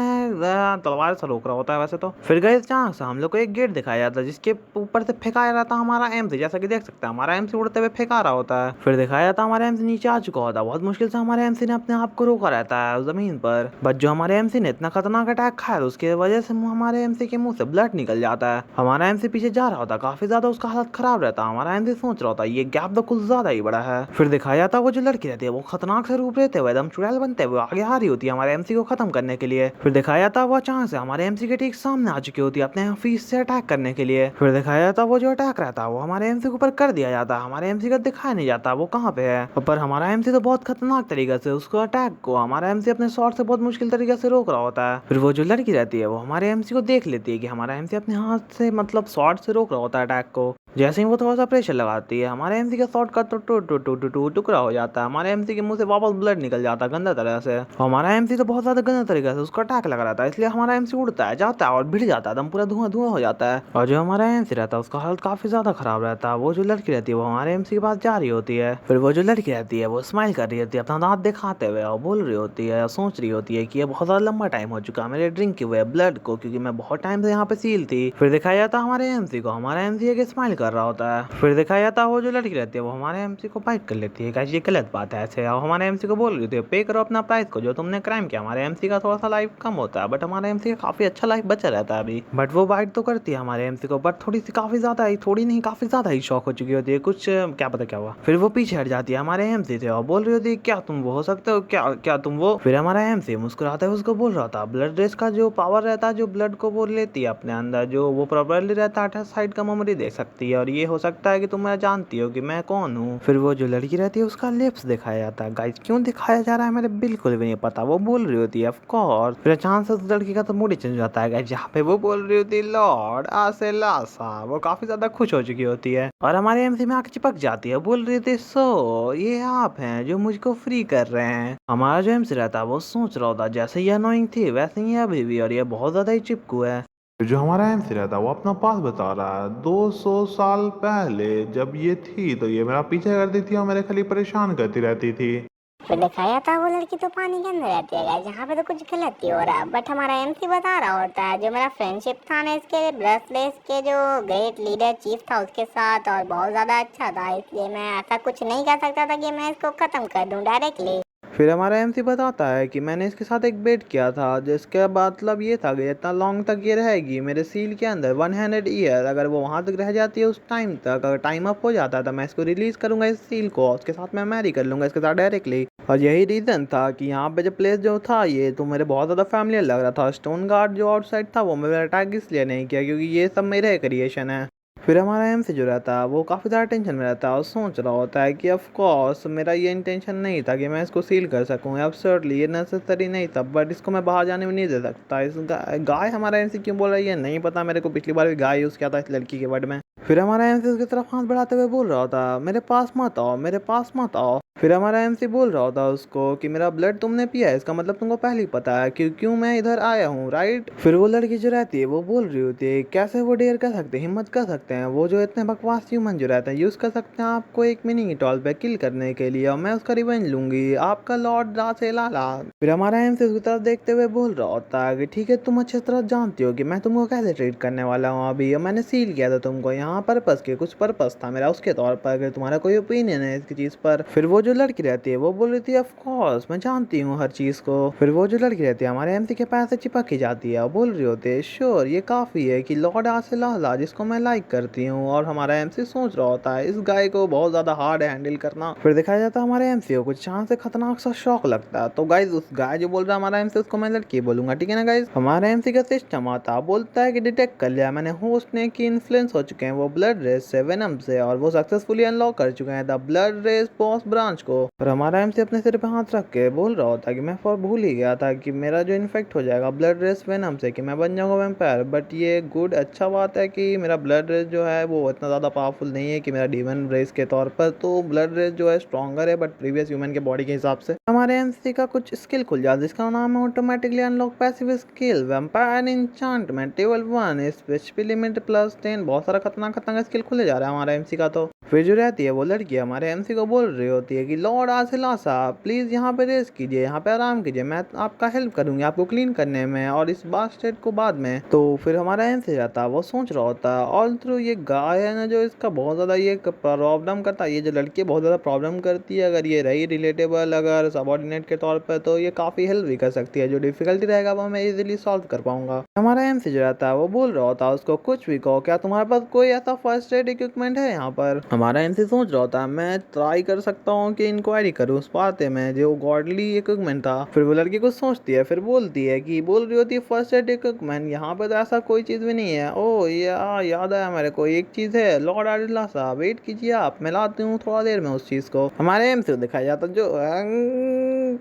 तलवार से रोक रहा होता है वैसे तो। फिर गए जहाँ से हम लोग को एक गेट दिखाया जाता है जिसके ऊपर से फेंकाया जाता है हमारा एमसी, जैसा कि देख सकते हैं हमारा एमसी उड़ते हुए फेंका रहा होता है। फिर दिखाया जाता है हमारा एमसी नीचे आ चुका होता है, बहुत मुश्किल से हमारे एमसी ने अपने आप को रोका रहता है जमीन पर, बट जो हमारे एमसी ने इतना खतरनाक अटैक खाया उसकी वजह से हमारे एमसी के मुंह से ब्लड निकल जाता है। हमारा एमसी पीछे जा रहा होता है, काफी ज्यादा उसका हालत खराब रहता है। हमारा एमसी सोच रहा होता है ये गैप तो कुछ ज्यादा ही बड़ा है। फिर दिखाया जाता है वो जो लड़की रहती है वो खतरनाक से रूप लेते हुए एकदम चुड़ैल बनते हुए आगे आ रही होती है हमारे एमसी को खत्म करने के लिए। फिर दिखाया जाता है वो अचानक से हमारे एमसी के ठीक सामने आ चुकी होती है अपने ऑफिस से अटैक करने के लिए। फिर दिखाया जाता है वो जो अटैक रहता है वो हमारे एमसी के ऊपर कर दिया जाता है, हमारे एमसी का दिखाया नहीं जाता वो कहाँ पे है, पर हमारा एमसी तो बहुत खतरनाक तरीके से उसको अटैक को हमारा एमसी अपने शॉट से बहुत मुश्किल तरीके से रोक रहा होता है। फिर वो जो लड़की रहती है वो हमारे एमसी को देख लेती है कि हमारा एमसी अपने हाथ से मतलब शॉट से रोक रहा होता है अटैक को। जैसे ही वो थोड़ा सा प्रेशर लगाती है हमारे एमसी का शॉट का तो टुकड़ा हो जाता है, हमारे एमसी के मुंह से वापस ब्लड निकल जाता है गंदा तरह से। हमारा एमसी तो बहुत ज्यादा गंदा तरीके से उसको अटैक लगा रहता है, इसलिए हमारा एमसी उड़ता है जाता है और भिड़ जाता है, एकदम पूरा धुआं धुआं हो जाता है। और जो हमारा एमसी रहता है उसका हालत काफी ज्यादा खराब रहता है। वो जो लड़की रहती है वो हमारे एमसी के पास जा रही होती है। फिर वो जो लड़की रहती है वो स्माइल कर रही होती है अपना दांत दिखाते हुए और बोल रही होती है, सोच रही होती है कि ये बहुत ज्यादा लंबा टाइम हो चुका है मेरे ड्रिंक के हुए ब्लड को, क्योंकि मैं बहुत टाइम से यहाँ पे सील थी। फिर दिखाया जाता है हमारे एमसी को हमारा एमसी एक स्माइल कर रहा होता है। फिर दिखाया जाता है वो जो लड़की रहती है वो हमारे एमसी को बाइट कर लेती है, ये गलत बात है ऐसे, और हमारे एमसी को बोल रही थी पे करो अपना प्राइस को जो तुमने क्राइम किया। हमारे एमसी का थोड़ा सा लाइफ कम होता है बट हमारे एमसी का काफी अच्छा लाइफ बचा रहता है अभी, बट वो बाइट तो करती है हमारे एमसी को, बट थोड़ी सी काफी ज्यादा ही, थोड़ी नहीं काफी ज्यादा ही शौक हो चुकी होती है कुछ क्या पता क्या हुआ। फिर वो पीछे हट जाती है हमारे एमसी से और बोल रही होती है क्या तुम वो हो सकते हो, क्या क्या तुम वो। फिर हमारा एमसी मुस्कुराता है उसको बोल रहा था ब्लड रेस का जो पावर रहता है जो ब्लड को वो लेती है अपने अंदर, जो वो प्रॉपरली रहता है 28 साइड का मेमोरी दे सकती है, और ये हो सकता है कि तुम जानती हो कि मैं कौन हूँ। फिर वो जो लड़की रहती है उसका लिप्स दिखाया जाता है, गाइस क्यों दिखाया जा रहा है मेरे बिल्कुल भी नहीं पता, वो बोल रही होती है ऑफ कोर्स। फिर अचानक से उस लड़की का तो मूड ही चेंज हो जाता है गाइस, जहाँ पे वो बोल रही होती है लॉर्ड आसे लासा, वो काफी ज्यादा खुश हो चुकी होती है और हमारे एमसी में आके चिपक जाती है, बोल रही थी सो ये आप हैं जो मुझको फ्री कर रहे हैं। हमारा जो एमसी रहता है वो सोच रहा होता जैसे ये अनोइंग थी वैसे ही अभी भी, और ये बहुत ज्यादा ही चिपकू है। जो हमारा एमसी रहता है वो अपना पास बता रहा है 200 साल पहले जब ये थी तो ये मेरा पीछा करती थी और मेरे खाली परेशान करती रहती थी। तो दिखाया था वो लड़की तो पानी के अंदर रहती है गाइस, यहाँ पे तो कुछ गलत ही हो रहा है, बट हमारा एमसी बता रहा होता है जो मेरा फ्रेंडशिप था ना इसके ब्रेसलेस के जो ग्रेट लीडर चीफ था उसके साथ और बहुत ज्यादा अच्छा था, इसलिए मैं ऐसा कुछ नहीं कर सकता था कि मैं इसको खत्म कर दूं डायरेक्टली। फिर हमारा एमसी बताता है कि मैंने इसके साथ एक बेट किया था जिसका मतलब ये था कि इतना लॉन्ग तक ये रहेगी मेरे सील के अंदर 100 ईयर, अगर वो वहां तक रह जाती है उस टाइम तक, अगर टाइम अप हो जाता है तो मैं इसको रिलीज करूंगा इस सील को, उसके साथ मैं मैरी कर लूंगा इसके साथ डायरेक्टली। और यही रीजन था कि यहाँ पे जो प्लेस जो था ये तो मेरे बहुत ज्यादा फैमिलियर लग रहा था। स्टोन गार्ड जो आउटसाइड था वो मेरा अटैक इसलिए नहीं किया क्योंकि ये सब मेरे क्रिएशन है। फिर हमारा एमसी जो रहता है वो काफ़ी ज़्यादा टेंशन में रहता है और सोच रहा होता है कि ऑफ कोर्स मेरा ये इंटेंशन नहीं था कि मैं इसको सील कर सकूं, एब्सर्डली ये नेसेसरी नहीं था, बट इसको मैं बाहर जाने में नहीं दे सकता। इस गाय हमारा एमसी क्यों बोल रही है नहीं पता मेरे को, पिछली बार भी गाय यूज़ किया था इस लड़की के वर्ड में। फिर हमारा एमसी उसकी तरफ हाथ बढ़ाते हुए बोल रहा था मेरे पास मत आओ, मेरे पास मत आओ। फिर हमारा एमसी बोल रहा था उसको कि मेरा ब्लड तुमने पिया है इसका मतलब तुमको पहले ही पता है क्यों मैं इधर आया हूँ राइट। फिर वो लड़की जो रहती है वो बोल रही होती है कैसे वो डेयर कर सकते हैं, हिम्मत कर सकते हैं, वो जो इतने बकवास ह्यूमन जो रहते हैं यूज कर सकते हैं आपको एक मिनी टॉल पे किल करने के लिए और मैं उसका रिवेंज लूंगी आपका लॉर्ड रासे लाला। फिर हमारा एमसी उसकी तरफ देखते हुए बोल रहा होता है कि ठीक है तुम अच्छी तरह जानती हो कि मैं तुमको कैसे ट्रीट करने वाला हूँ अभी, और मैंने सील किया था तुमको यहाँ पर्पस के, कुछ पर्पस था मेरा उसके तौर पर, अगर तुम्हारा कोई ओपिनियन है इसकी चीज पर। फिर वो जो लड़की रहती है वो बोल रही थी ऑफ कोर्स मैं जानती हूँ हर चीज को। फिर वो जो लड़की रहती है हमारे एमसी के पैर से चिपक ही जाती है और बोल रही होती है श्योर ये काफी है कि लॉर्ड आसे लाला जिसको मैं लाइक करती हूँ, और हमारा एमसी सोच रहा होता है इस गाय को बहुत ज्यादा हार्ड है हैंडल करना। फिर दिखाया जाता है हमारे एमसी को कुछ चांस से खतरनाक सा शौक लगता है, तो गाइज उस गाय जो बोल रहा है हमारा एमसी उसको मैं लड़की बोलूंगा ठीक है ना गाइज। हमारा एमसी का सिस्टम आता बोलता है कि डिटेक्ट कर लिया मैंने होस्ट ने कि इन्फ्लुएंस हो चुके हैं वो ब्लड रेस से वेनम से, और वो सक्सेसफुली अनलॉक कर चुके हैं the blood race boss branch को। और हमारा एमसी अपने सिर पे हाथ रख के बोल रहा होता कि मैं भूल ही गया था कि मेरा जो इन्फेक्ट हो जाएगा ब्लड रेस वेनम से कि मैं बन जाऊंगा वैम्पायर। बट ये गुड अच्छा बात है कि मेरा ब्लड रेस जो है वो इतना ज़्यादा पावरफुल नहीं है कि मेरा डीमन रेस के तौर पर, तो ब्लड रेस जो है स्ट्रॉन्गर है बट प्रीवियस ह्यूमन के बॉडी के हिसाब से। हमारे एमसी का कुछ स्किल खुल जाता है जिसका नाम है automatically unlock passive skill vampire enchantment level 1 special limit +10। बहुत सारा खतरनाक स्किल खुले जा रहा है हमारा एमसी का। तो फिर जो रहती है वो लड़की हमारे एमसी को बोल रही होती है कि लॉर्ड आसिलासा प्लीज यहाँ पे रेस्ट कीजिए, यहाँ पे आराम कीजिए, मैं आपका हेल्प करूंगी आपको क्लीन करने में और इस बास्टेड को बाद में। तो फिर हमारा एमसी रहता है वो सोच रहा होता है ऑल थ्रू ये गाय है ना जो इसका बहुत ज्यादा ये प्रॉब्लम करता है, ये जो लड़की बहुत ज्यादा प्रॉब्लम करती है, अगर ये रही रिलेटेबल अगर सबॉर्डिनेट के तौर पर तो ये काफी हेल्प भी कर सकती है, जो डिफिकल्टी रहेगा वो मैं इजीली सॉल्व कर पाऊंगा। हमारा एमसी जो रहता है वो बोल रहा होता है उसको कुछ भी कहो, क्या तुम्हारे पास कोई ऐसा फर्स्ट एड इक्विपमेंट है यहाँ पर। हमारा एमसी सोच रहा होता है मैं ट्राई कर सकता हूँ कि इंक्वायरी करूँ उस बात में जो गॉडली इक्विपमेंट था। फिर वो लड़की कुछ सोचती है, फिर बोलती है कि बोल रही होती है फर्स्ट एड इक्विपमेंट यहाँ पे तो ऐसा कोई चीज भी नहीं है। ओ याद आया मेरे को एक चीज है लॉर्ड आदिला साहब, वेट कीजिए आप, मैं लाती हूँ थोड़ा देर में उस चीज को। हमारे एमसी को दिखाया जाता जो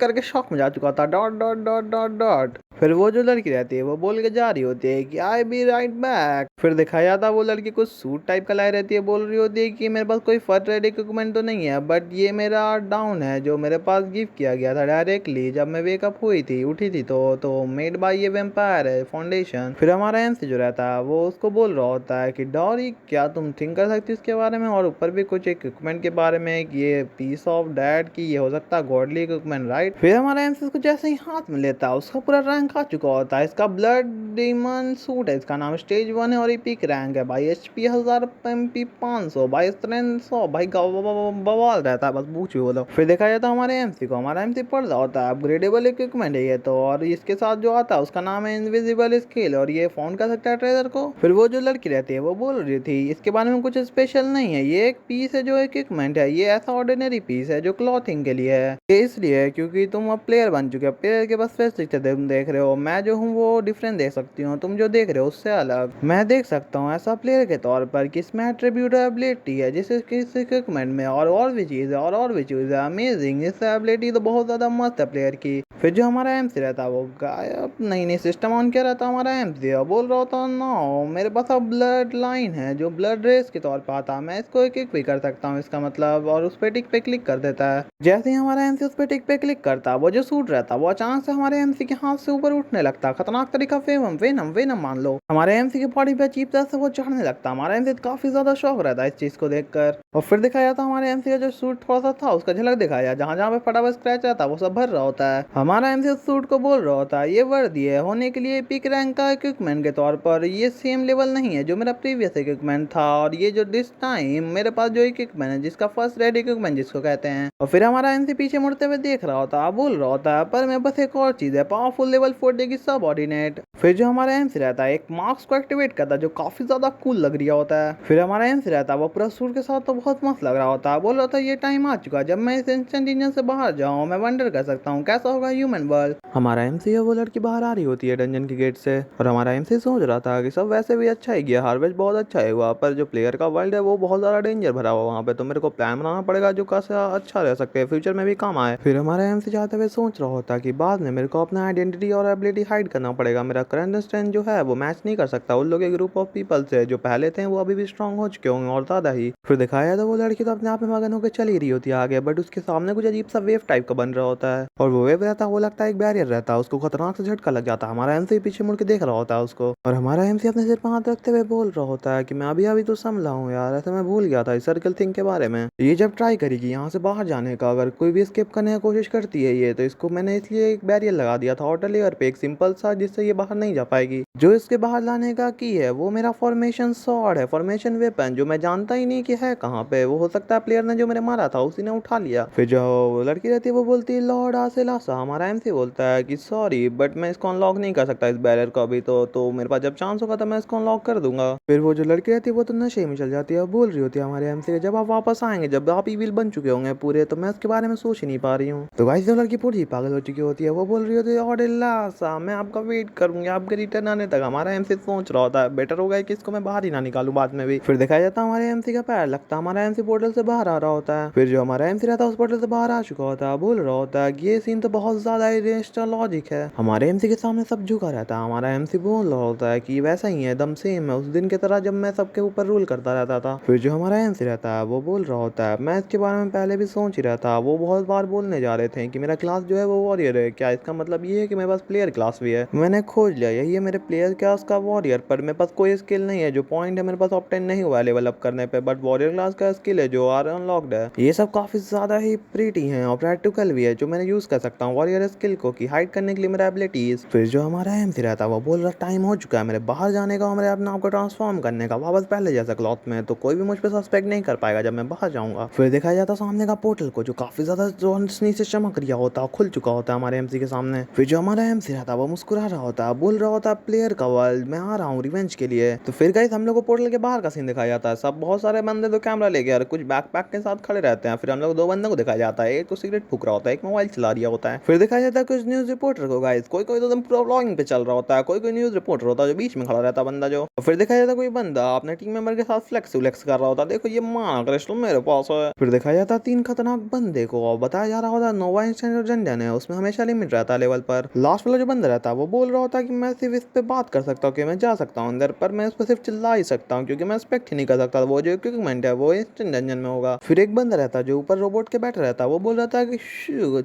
करके शॉक में जा चुका था dot dot dot dot dot. फिर वो जो लड़की रहती है वो बोल के जा रही होती है कि आई बी राइट बैक। फिर दिखाया जाता वो लड़की कुछ सूट टाइप का लाई रहती है, बोल रही होती है कि मेरे पास कोई फर्स्ट एड इक्विपमेंट तो नहीं है बट ये मेरा डाउन है जो मेरे पास गिफ्ट किया गया था डायरेक्टली जब मैं वेकअप हुई थी उठी थी तो मेड बाय ये वेम्पायर है फाउंडेशन। फिर हमारा एमसी जो रहता है वो उसको बोल रहा होता है कि डॉरी क्या तुम थिंक कर सकती हो इसके बारे में, और ऊपर भी कुछ इक्विपमेंट के बारे में कि ये पीस ऑफ डैड की ये हो सकता है गॉडली इक्विपमेंट राइट। फिर हमारा एमसी को जैसे ही हाथ में लेता है उसका पूरा रैंक आ चुका होता है, इसका ब्लड डीमन सूट है, इसका नाम स्टेज 1 है और एपिक रैंक है भाई, HP 1000 MP 500 भाई, स्ट्रेंथ 100 भाई, बवाल रहता है बस पूछ भी बोलो। फिर देखा जाता है हमारे एमसी को, हमारा एमसी पढ़ रहा होता है अपग्रेडेबल इक्विपमेंट है ये तो, और इसके साथ जो आता है उसका नाम है इनविजिबल स्किल और ये फाउंड कर सकता है ट्रेजर को। फिर वो जो लड़की रहती है वो बोल रही थी इसके बारे में कुछ स्पेशल नहीं है, ये एक पीस है जो इक्विपमेंट है, ये ऐसा ऑर्डिनरी पीस है जो क्लॉथिंग के लिए है, ये इसलिए क्योंकि तुम अब प्लेयर बन चुके हो, प्लेयर के पास फेस देख रहे हो, मैं जो हूँ वो डिफरेंट देख सकती हूँ, तुम जो देख रहे हो उससे अलग मैं देख सकता हूँ ऐसा प्लेयर के तौर पर कि इसमें एट्रीब्यूट एबिलिटी है जिस इक्विपमेंट में और भी चीज़ है और भी चीज़ है अमेजिंग, इस एबिलिटी तो बहुत ज़्यादा मस्त है प्लेयर की। फिर जो हमारा एमसी रहता है वो गायब नहीं सिस्टम ऑन किया रहता हमारा एमसी बोल रहा होता नो मेरे पास अब ब्लड लाइन है जो ब्लड रेस के तौर पर आता है, मैं इसको एक भी कर सकता हूँ इसका मतलब, और उस पर टिक पे क्लिक कर देता है। जैसे ही हमारा एमसी उस पर टिक पे क्लिक करता है वो जो सूट रहता है वो अचानक से हमारे एमसी के हाथ से ऊपर उठने लगता है, खतरनाक तरीका वेनम मान लो हमारे एमसी की बॉडी पे अजीब तरह से वो चढ़ने लगता है। हमारा एमसी काफी ज्यादा शौक रहता है इस चीज को देखकर। और फिर दिखाया जाता हमारे एमसी का जो सूट थोड़ा सा था उसका झलक दिखाया, जहाँ जहाँ पे फटा हुआ स्क्रैच रहता है वो सब भर रहा होता है। हमारा एमसी उस सूट को बोल रहा होता है ये वर्दी है होने के लिए पिक रैंक का इक्विपमेंट के तौर पर, ये सेम लेवल नहीं है जो मेरा प्रीवियस इक्विपमेंट था, और ये जो दिस टाइम मेरे पास जो इक्विपमेंट है जिसका फर्स्ट रेड इक्विपमेंट जिसको कहते हैं। और फिर हमारा एमसी पीछे मुड़ते हुए देख रहा होता है, बोल रहा होता है पर मैं बस एक और चीज है पावरफुल लेवल 40 की सबऑर्डिनेट। फिर जो हमारा एमसी रहता है एक मार्क्स को एक्टिवेट करता है जो काफी ज्यादा कूल लग रहा होता है। फिर हमारा एमसी रहता है वो पूरा सूट के साथ तो बहुत मस्त लग रहा होता है, बोल रहा था ये टाइम आ चुका जब मैं इस इंस्टेंट इंजन से बाहर जाऊं, मैं वंडर कर सकता हूँ कैसा होगा ह्यूमन वर्ल्ड। हमारा एमसी है वो लड़की बाहर आ रही होती है डंजन के गेट से, और हमारा एमसी सोच रहा था कि सब वैसे भी अच्छा ही गया, हार्वेस्ट बहुत अच्छा है हुआ, पर जो प्लेयर का वर्ल्ड है वो बहुत ज्यादा डेंजर भरा हुआ वहाँ पे, तो मेरे को प्लान बनाना पड़ेगा जो कैसा अच्छा रह सकते हैं फ्यूचर में भी काम आए। फिर हमारा एमसी जाते हुए सोच रहा होता कि बाद में मेरे को अपना आइडेंटिटी और एबिलिटी हाइड करना पड़ेगा, मेरा करंट स्ट्रेंथ जो है वो मैच नहीं कर सकता उन लोग के ग्रुप ऑफ पीपल से जो पहले थे वो अभी भी स्ट्रांग हो चुके होंगे और ज्यादा ही। फिर दिखाया तो वो लड़की तो अपने आप में मगन होकर चली रही होती है आगे, बट उसके सामने कुछ अजीब सा वेव टाइप का बन रहा होता है, और वो वेव रहता है वो लगता है एक बैरियर रहता है, उसको खतरनाक से झटका लग जाता है। हमारा एमसी पीछे मुड़ के देख रहा होता है उसको, और हमारा एमसी अपने सिर पर हाथ रखते हुए बोल रहा होता है कि मैं अभी अभी तो संभला हूँ यार, ऐसे मैं भूल गया था इस सर्कल थिंग के बारे में, ये जब ट्राई करेगी यहाँ से बाहर जाने का, अगर कोई भी स्केप करने की कोशिश करती है ये तो इसको मैंने इसलिए एक बैरियर लगा दिया था आउटर लेयर पे एक सिंपल सा जिससे ये बाहर नहीं जा पाएगी। जो इसके बाहर लाने का की है वो मेरा फॉर्मेशन स्वॉर्ड है, फॉर्मेशन वेपन जो मैं जानता ही नहीं कि है कहाँ पे, वो हो सकता है प्लेयर ने जो मेरे मारा था उसी ने उठा लिया। फिर जो लड़की रहती है वो बोलती है लॉर्ड आसेलासा, हमारा एमसी बोलता है कि सॉरी बट मैं इसको अनलॉक नहीं कर सकता इस बैरियर को अभी तो मेरे पास जब चांस होगा तो मैं इसको अनलॉक कर दूंगा। फिर वो जो लड़की रहती है वो तो नशे में चल जाती है, बोल रही होती है हमारे एमसी जब आप वापस आएंगे जब आप इविल बन चुके होंगे पूरे, तो मैं उसके बारे में सोच ही नहीं पा रही हूँ। तो गाइस जो लड़की पूरी पागल हो चुकी होती है वो बोल रही होती है ऑडिल्ला मैं आपका वेट करूंगी आपके रिटर्न आने तक। हमारा एमसी सोच रहा होता है बेटर होगा कि इसको मैं बाहर ही ना निकालूं बाद में भी। फिर दिखाया जाता है हमारे एमसी का पैर लगता है हमारा एमसी पोर्टल से बाहर आ रहा होता है। फिर जो हमारा एमसी रहता है उस पोर्टल से बाहर आ चुका होता है बोल रहा होता है कि ये सीन तो बहुत ज्यादा इरेशनल लॉजिक है। हमारे एमसी के सामने सब झुका रहता है। हमारा एमसी बोल रहा होता है कि वैसा ही है एकदम सेम है उस दिन की तरह जब मैं सबके ऊपर रूल करता रहता था। फिर जो हमारा एमसी रहता है वो बोल रहा होता है मैं इसके बारे में पहले भी सोच ही रहा था। वो बहुत बार बोलने जा रहे थे कि मेरा क्लास जो है वो वॉरियर है। क्या इसका मतलब ये है कि मेरे पास प्लेयर क्लास भी है? मैंने खोज लिया यही है मेरे प्लेयर क्लास का वॉरियर। पर मेरे पास कोई स्किल नहीं है जो पॉइंट है मेरे पास ऑब्टेन नहीं हुआ लेवल अप करने पे। बट वॉरियर क्लास का स्किल है जो आर अनलॉक्ड है। ये सब काफी ज्यादा ही प्रीटी है और प्रैक्टिकल भी है जो मैंने यूज कर सकता हूँ वॉरियर स्किल को की हाइड करने के लिए मेरा एबिलिटीज। फिर जो हमारा एमसी रहता है वो बोल रहा टाइम हो चुका है मेरे बाहर जाने का मेरे अपने आप को ट्रांसफॉर्म करने का वापस पहले जैसा क्लॉथ में। तो कोई भी मुझ पर सस्पेक्ट नहीं कर पाएगा जब मैं बाहर जाऊंगा। फिर दिखाया जाता सामने का पोर्टल को जो काफी ज्यादा रोशनी से चमक रहा होता है खुल चुका होता है हमारे एमसी के सामने। फिर जो हमारा एमसी रहता है वो मुस्कुरा रहा होता है बोल रहा होता है प्लेयर का वर्ल्ड मैं आ रहा हूँ रिवेंज के लिए। तो फिर गाइस हम लोग को पोर्टल के बाहर का सीन दिखाया जाता है। सब बहुत सारे बंदे तो कैमरा लेके और कुछ बैकपैक के साथ खड़े रहते हैं। फिर हम लोग दो बंदों को दिखाया जाता है एक तो सिगरेट फूक रहा होता है एक मोबाइल चला रहा होता है। फिर दिखाया जाता है कुछ न्यूज रिपोर्टर को गाइस कोई कोई तो एकदम पूरा व्लॉगिंग पे चल रहा होता है कोई कोई न्यूज रिपोर्टर होता है जो बीच में खड़ा रहता है बंदा जो। फिर दिखाया जाता है कोई बंदा अपने टीम मेंबर के साथ फ्लेक्स कर रहा होता है देखो ये माना क्रिस्टल मेरे पास है। फिर दिखाया जाता है तीन खतरनाक बंदे को और बताया जा रहा होता है नोवा इंस्टेंट और जंजन है उसमें हमेशा लिमिट रहता है लेवल पर। लास्ट वाला जो बंदा रहता है वो बोल रहा होता है कि मैं सिर्फ इस पे बात कर सकता हूँ कि मैं जा सकता हूँ अंदर पर मैं इस पर सिर्फ चिल्ला ही सकता हूँ क्योंकि मैं एक्सपेक्ट ही नहीं कर सकता वो जो इक्विपमेंट है वो इंस्टेंट जंजन में होगा। फिर एक बंदा रहता है जो ऊपर रोबोट के बैठा रहता है वो बोल रहा था कि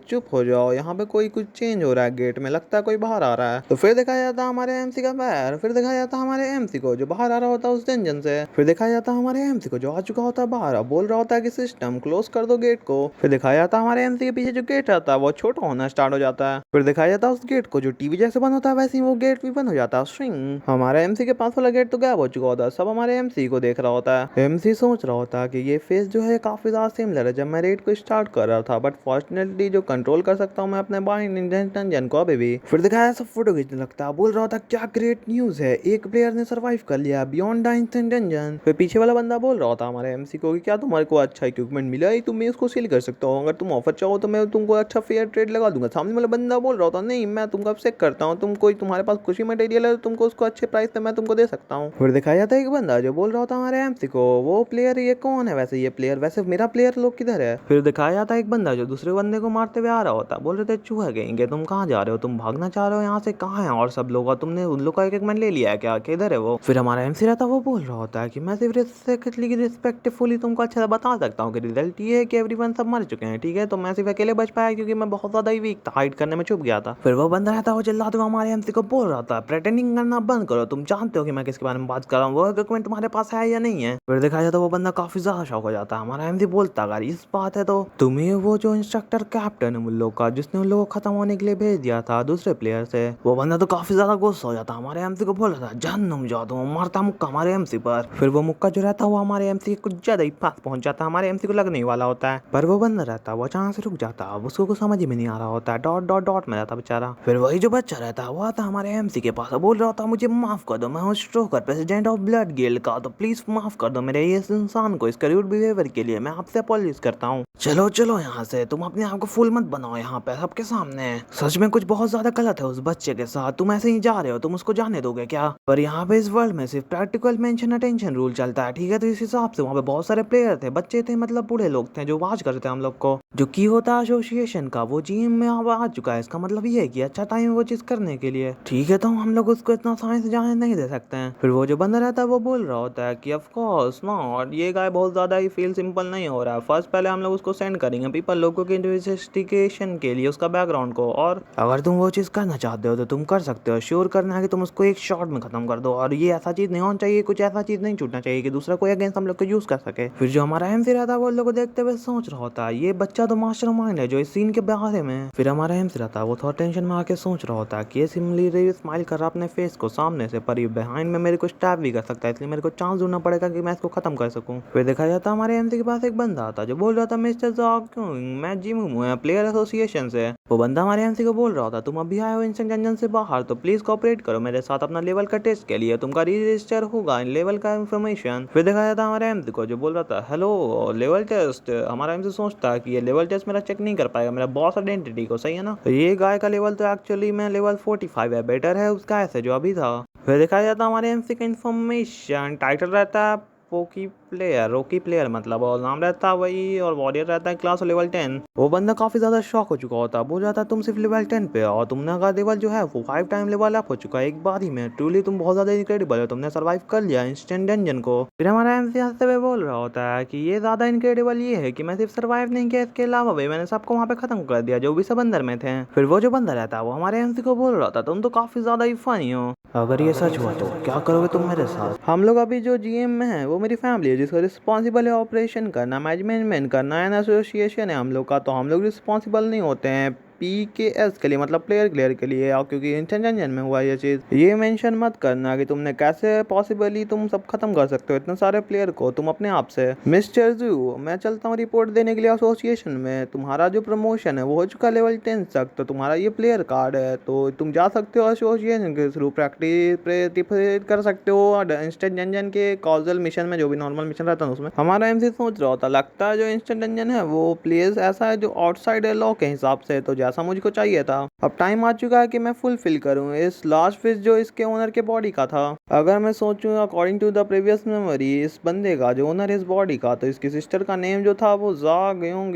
चुप हो जाओ यहाँ पे कोई कुछ चेंज हो रहा है गेट में लगता है कोई बाहर आ रहा है। तो फिर दिखाया जाता है हमारे एमसी का पैर। फिर दिखाया जाता है हमारे एमसी को जो बाहर आ रहा होता है उस जंजन से। फिर दिखाया जाता है हमारे एमसी को जो आ चुका होता है बाहर बोल रहा होता है कि सिस्टम क्लोज कर दो गेट को। फिर दिखाया जाता है हमारे एमसी के पीछे जो गेट रहता है वो छोटा होना स्टार्ट हो जाता है। फिर दिखाया जाता है उस गेट को जो टीवी जैसे बंद होता है वैसे ही वो गेट भी बंद हो जाता है स्ट्रिंग। हमारे एमसी के पास वाला गेट तो गायब हो चुका होता है सब हमारे एमसी को देख रहा होता है। एमसी सोच रहा होता है कि ये फेस जो है काफी ज्यादा सिमिलर है जब मैं रेड को स्टार्ट कर रहा था बट फॉर्चुनेटली जो कंट्रोल कर सकता हूँ मैं अपने बाइंड इंजन को अभी भी। फिर दिखाया सब फोटो खींचने लगता है बोल रहा था क्या ग्रेट न्यूज है एक प्लेयर ने सर्वाइव कर लिया बियॉन्ड द इंस्टेंट डंजन। फिर पीछे वाला बंदा बोल रहा था हमारे एमसी को कि क्या तुम्हारे को अच्छा इक्विपमेंट मिला है तुम उसको सेल कर सकते हो अगर तुम ऑफर चाहो तो मैं तुमको अच्छा फेयर ट्रेड लगा दूंगा। सामने वाला बंदा बोल रहा था नहीं मैं तुमको अब चेक करता हूँ तुम कोई तुम्हारे पास कुछ ही मटेरियल है तो तुमको उसको अच्छे प्राइस पे मैं तुमको दे सकता हूँ। फिर दिखाया जाता है एक बंदा जो बोल रहा था हमारे एमसी को वो प्लेयर ये कौन है वैसे ये प्लेयर वैसे मेरा प्लेयर लोग किधर है। फिर दिखाया जाता है एक बंदा जो दूसरे बंदे को मारते हुए आ रहा होता बोल रहे थे चूहे गएंगे तुम कहाँ जा रहे हो तुम भागना चाह रहे हो यहाँ से कहाँ है और सब लोग तुमने उन लोग का एक मैन ले लिया है क्या किधर है वो। फिर हमारा एमसी रहता वो बोल रहा होता है कि मैं सिर्फ रिस्पेक्टफुली तुमको अच्छा से बता सकता हूँ कि रिजल्ट ये है कि एवरीवन सब मर चुके हैं ठीक है। तो मैं सिर्फ अकेले बच पाया क्योंकि मैं बहुत ज्यादा ही वीक था हाइड करने में छुप गया था। फिर वो बंदा रहता वो चिल्लाते हुए हमारे एमसी को बोल रहा था प्रेटेंडिंग करना बंद करो तुम जानते हो कि मैं किसके बारे में बात कर रहा हूँ वो इक्विपमेंट तुम्हारे पास है या नहीं है। फिर दिखाया जाता वो बंदा काफी ज्यादा शौक हो जाता है। हमारा एमसी बोलता अगर इस बात है तो तुम्हें वो जो इंस्ट्रक्टर कैप्टन है उन लोग का जिसने उन लोगों को खत्म होने के लिए भेज दिया था दूसरे प्लेयर से वो बंदा तो काफी ज्यादा गुस्सा हो जाता हमारे एमसी को बोल रहा था जहन्नुम जाओ तुम मारता मुक्का हमारे एमसी पर। फिर वो मुक्का जो रहता है वो हमारे एमसी के कुछ ज्यादा ही पास पहुंच जाता है हमारे एमसी को लगने वाला होता है पर वो बंदा रहता है वो अचानक से रुक जाता है उसको कुछ समझ में नहीं आ रहा होता है डॉट डॉट डॉट में रहता बेचारा। फिर वही जो बच्चा रहता है वो आता हमारे एमसी के पास बोल रहा था मुझे माफ कर दो मैं हूँ स्ट्रोकर प्रेसिडेंट ऑफ ब्लड गिल्ड का तो प्लीज माफ कर दो मेरे इस इंसान को इसका रूड बिहेवियर के लिए मैं आपसे अपॉलॉजिज करता हूँ। चलो चलो यहाँ से तुम अपने आप को फुल मत बनाओ यहाँ पे सबके सामने सच में कुछ बहुत ज्यादा गलत है उस बच्चे के साथ तुम ऐसे ही जा रहे हो तुम उसको जाने दोगे क्या। पर यहाँ पे इस वर्ल्ड में सिर्फ प्रैक्टिकल मेंशन अटेंशन रूल चलता है ठीक है। तो इस हिसाब से वहाँ पे बहुत सारे प्लेयर थे बच्चे थे मतलब बूढ़े लोग थे जो वाच करते थे हम लोग को जो की होता है एसोसिएशन का वो जीम में अब आ चुका है। इसका मतलब ये है कि अच्छा टाइम वो चीज करने के लिए ठीक है तो हम लोग उसको इतना आसानी से जाने नहीं दे सकते हैं। फिर वो जो बंदा रहता है वो बोल रहा होता है कि ऑफ कोर्स नॉट ये गाय बहुत ज्यादा ही फील सिंपल नहीं हो रहा है। फर्स्ट पहले हम लोग उसको सेंड करेंगे पीपल लोगों के इन्वेस्टिगेशन के लिए उसका बैकग्राउंड को और अगर तुम वो चीज करना चाहते हो तो तुम कर सकते हो। श्योर करना है कि तुम उसको एक शॉट में खत्म कर दो और ये ऐसा चीज नहीं होना चाहिए कुछ ऐसा चीज नहीं छूटना चाहिए कि दूसरा कोई अगेंस्ट हम लोग को यूज कर सके। फिर जो हमारा एमसी रहता है वो लोग को देखते हुए सोच रहा होता है ये बच्चा तो मास्टरमाइंड है जो इस सीन के बारे में। फिर हमारा एमसी रहता है वो थोड़ा टेंशन में आके सोच रहा होता है कि ये सिमिलरली स्माइल कर रहा अपने फेस को सामने से पर बिहाइंड में मेरे को स्टैब भी कर सकता है इसलिए मेरे को चांस ढूंढना पड़ेगा कि मैं इसको खत्म कर सकूं। फिर देखा जाता है हमारे एमसी के पास एक बंदा आता जो बोल रहा था मिस्टर जॉकिंग मैं जिम हूँ प्लेयर एसोसिएशन से। वो बंदा हमारे एमसी को बोल रहा था तुम अभी आए हो इंस्टेंट जंजन से बाहर तो प्लीज कोऑपरेट करो मेरे साथ अपना लेवल का टेस्ट के लिए तुमका रजिस्टर होगा लेवल का इन्फॉर्मेशन। फिर देखा जाता हमारे एमसी को जो बोल रहा था हेलो लेवल टेस्ट। हमारा एमसी सोचता है कि ये लेवल टेस्ट मेरा चेक नहीं कर पाएगा मेरा बॉस आइडेंटिटी को, सही है ना। तो ये गाय का लेवल तो एक्चुअली में लेवल 45 है, बेटर है उस गाय से जो अभी था। फिर दिखाया जाता हमारे एमसी का इन्फॉर्मेशन, टाइटल रहता है रॉकी प्लेयर मतलब, और नाम रहता है वही, और वॉरियर रहता है क्लास लेवल 10। वो बंदा काफी ज्यादा शॉक हो चुका होता, बोल जाता तुम सिर्फ लेवल 10 पे और तुमने का लेवल जो है वो 5 टाइम लेवल अप हो चुका है एक बार ही में। ट्रूली तुम बहुत ज्यादा इनक्रेडिबल हो, तुमने सर्वाइव कर लिया इंस्टेंट डंजन को। फिर हमारा एमसी हंसते हुए बोल रहा होता है कि ये ज्यादा इनक्रेडिबल ये है कि मैं सिर्फ सर्वाइव नहीं किया, इसके अलावा भी मैंने सबको वहाँ पे खत्म कर दिया जो भी सब अंदर में थे। फिर वो जो बंदा रहता है वो हमारे एमसी को बोल रहा था तुम तो काफी ज्यादा ही फनी हो, अगर ये सच हुआ तो क्या करोगे तुम मेरे साथ। हम लोग अभी जो जीएम में है वो मेरी फैमिली है जिसका रिस्पॉन्सिबल है ऑपरेशन करना, मैनेजमेंट करना, एंड एसोसिएशन है हम लोग का, तो हम लोग रिस्पॉन्सिबल नहीं होते हैं PKS के लिए, मतलब प्लेयर के लिए। और क्योंकि इंटेंशन में हुआ ये चीज़, ये मेंशन मत करना कि तुमने कैसे पॉसिबली तुम सब खत्म कर सकते हो इतने सारे प्लेयर को तुम अपने आप से। मिस्टर जू, मैं चलता हूँ रिपोर्ट देने के लिए एसोसिएशन में। तुम्हारा जो प्रमोशन है वो हो चुका लेवल 10 तक, तो तुम्हारा ये प्लेयर कार्ड है, तो तुम जा सकते हो एसोसिएशन के थ्रू प्रैक्टिस कर सकते हो इंस्टेंट डंजन के कॉजल मिशन में, जो भी नॉर्मल मिशन रहता है उसमें। हमारा एमसी सोच रहा होता, लगता है जो इंस्टेंट डंजन है वो प्लेयर्स ऐसा है जो आउटसाइड है लॉ के हिसाब से, तो जैसा मुझको चाहिए था। अब टाइम आ चुका है कि मैं फुलफिल करूं इस लास्ट विश जो इसके ओनर के बॉडी का था। अगर मैं सोचूं according to the previous memory, इस बंदे का जो ओनर इस बॉडी का, तो इसकी सिस्टर का नेम जो था वो जा ग्योंग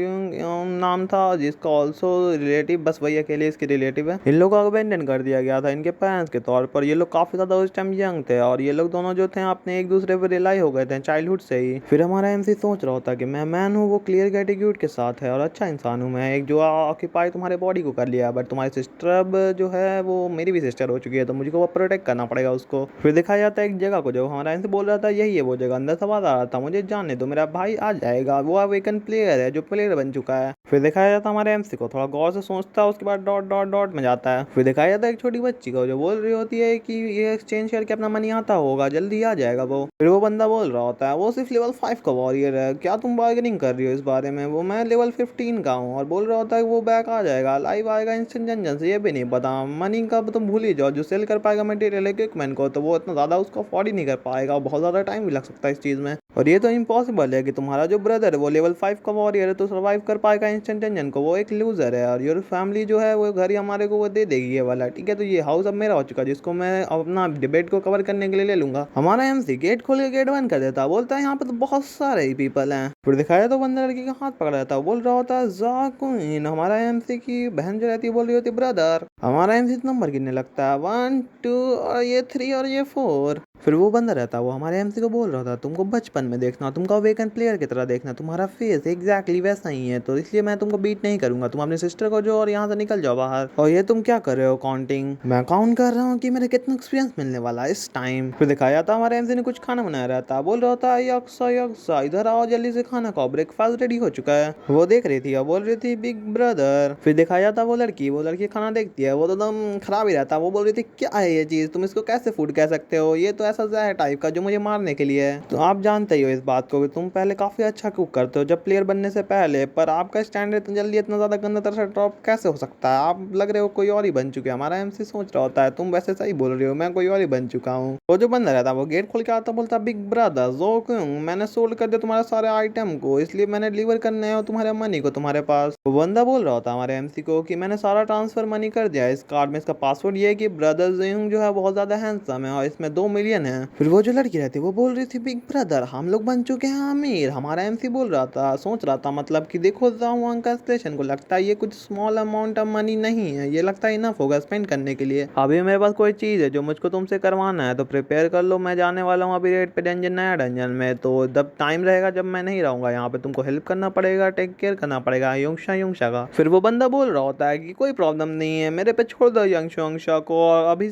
नाम था, जिसका ऑल्सो रिलेटिव, बस वही अकेले इसके रिलेटिव है। इन लोगों को अबेंडन कर दिया गया था इनके पेरेंट्स के तौर पर। ये लोग काफी ज्यादा उस टाइम यंग थे और ये लोग दोनों जो थे अपने एक दूसरे पर रिलाई हो गए थे चाइल्डहुड से ही। फिर हमारा एमसी सोच रहा होता कि मैं मैन हूँ वो क्लियर एटीट्यूड के साथ है और अच्छा इंसान हूँ मैं, एक जो ऑक्यूपाई तुम्हारे बॉडी को कर लिया, बट तुम्हारी सिस्टर अब जो है वो मेरी भी सिस्टर हो चुकी है, तो मुझको वो प्रोटेक्ट करना पड़ेगा उसको। फिर दिखाया जाता है एक जगह को जो हमारा इनसे बोल रहा था यही है वो जगह, अंदर से आवाज आ रहा था मुझे जाने दो मेरा भाई आ जाएगा, वो अवेकन प्लेयर है जो प्लेयर बन चुका है। फिर दिखाया जाता है हमारे एमसी को थोड़ा गौर से सोचता है, उसके बाद डॉट डॉट डॉट में जाता है। फिर दिखाया जाता है एक छोटी बच्ची को जो बोल रही होती है कि ये एक्सचेंज करके अपना मनी आता होगा, जल्दी आ जाएगा वो। फिर वो बंदा बोल रहा होता है वो सिर्फ लेवल 5 का वॉरियर है, क्या तुम बार्गेनिंग कर रही हो इस बारे में, वो मैं लेवल 15 का हूँ। और बोल रहा होता है वो बैक आ जाएगा, लाइव आएगा इंस्टेंट जंजन से, ये भी नहीं पता। मनी का तुम भूल ही जाओ, जो सेल कर पाएगा मटेरियल इक्विपमेंट को तो वो इतना ज़्यादा उसको अफोर्ड ही नहीं कर पाएगा, बहुत ज़्यादा टाइम भी लग सकता है इस चीज़ में। और ये तो इम्पॉसिबल है कि तुम्हारा जो ब्रदर है वो लेवल 5 का वॉरियर है तो सर्वाइव कर पाएगा इंस्टेंट जंजन को, वो एक लूजर है। और योर फैमिली जो है वो घर ही हमारे को वो दे देगी ये वाला, ठीक है। तो ये हाउस अब मेरा हो चुका है जिसको मैं अपना डिबेट को कवर करने के लिए ले लूंगा। हमारा एमसी गेट खोल के गेट बंद कर देता, बोलता है यहाँ पे तो बहुत सारे ही पीपल हैं। फिर दिखाया तो बंदा लड़की का हाथ पकड़ रहता है, बोल रहा होता है जाकुइन, हमारा एमसी की बहन जो रहती है बोल रही होती ब्रदर। हमारा एमसी नंबर गिनने लगता है 1 2 और ये 3 और ये 4। फिर वो बंदा रहता वो हमारे एमसी को बोल रहा था तुमको बचपन में देखना, तुमको अवेकन प्लेयर की तरह देखना, तुम्हारा फेस एग्जैक्टली वैसा ही है, तो इसलिए मैं तुमको बीट नहीं करूंगा, तुम अपने सिस्टर को जो और यहाँ से निकल जाओ बाहर। और ये तुम क्या कर रहे हो काउंटिंग, मैं काउंट कर रहा हूँ कि मेरे कितना एक्सपीरियंस मिलने वाला है इस टाइम। फिर दिखाया था हमारे एमसी ने कुछ खाना बनाया रहता, बोल रहा था यक्सा इधर आओ जल्दी से खाना खाओ, ब्रेकफास्ट रेडी हो चुका है। वो देख रही थी और बोल रही थी बिग ब्रदर। फिर दिखाया था वो लड़की खाना देखती है, वो तो एकदम खराब ही रहता, वो बोल रही थी क्या है ये चीज, तुम इसको कैसे फूड कह सकते हो, ये तो ऐसा जहर टाइप का जो मुझे मारने के लिए है। तो आप जानते ही हो इस बात को कि तुम पहले काफी अच्छा कुक करते हो जब प्लेयर बनने से पहले, पर आपका स्टैंडर्ड इतना जल्दी इतना ज्यादा गंदा तरह से ड्रॉप कैसे हो सकता है, आप लग रहे हो कोई और ही बन चुके हैं। हमारा एमसी सोच रहा होता है तुम वैसे सही बोल रही हो, मैं कोई और ही बन चुका हूँ। वो जो बंदा रहता वो गेट खोल के आता बोलता बिग ब्रदर जो क्यों, मैंने सोल्ड कर दिया तुम्हारे सारे आइटम को, इसलिए मैंने डिलीवर करने आया तुम्हारे मनी को तुम्हारे पास। वो बंदा बोल रहा होता हमारे एमसी को कि मैंने सारा ट्रांसफर मनी कर दिया इस कार्ड में, इसका पासवर्ड ये है कि ब्रदर जेंग जो है बहुत ज्यादा हैंडसम है और इसमें 2 मिलियन है। फिर वो जो लड़की रहती वो बोल रही थी बिग ब्रदर हम लोग बन चुके हैं अमीर। हमारा एमसी बोल रहा था सोच रहा था मतलब कि देखो का स्टेशन को लगता है ये कुछ स्मॉल अमाउंट ऑफ मनी नहीं है, ये लगता है इनफ होगा स्पेंड करने के लिए। अभी मेरे पास कोई चीज है जो मुझको तुमसे करवाना है तो प्रिपेयर कर लो, मैं जाने वाला हूँ अभी रेड पे डंजन, नया डंजन में, तो जब टाइम रहेगा जब मैं नहीं रहूंगा यहाँ पे तुमको हेल्प करना पड़ेगा, टेक केयर करना पड़ेगा युंगशा का। फिर वो बंदा बोल रहा होता है कि कोई प्रॉब्लम नहीं है, मेरे पे छोड़ दो यंगशा को, और अभी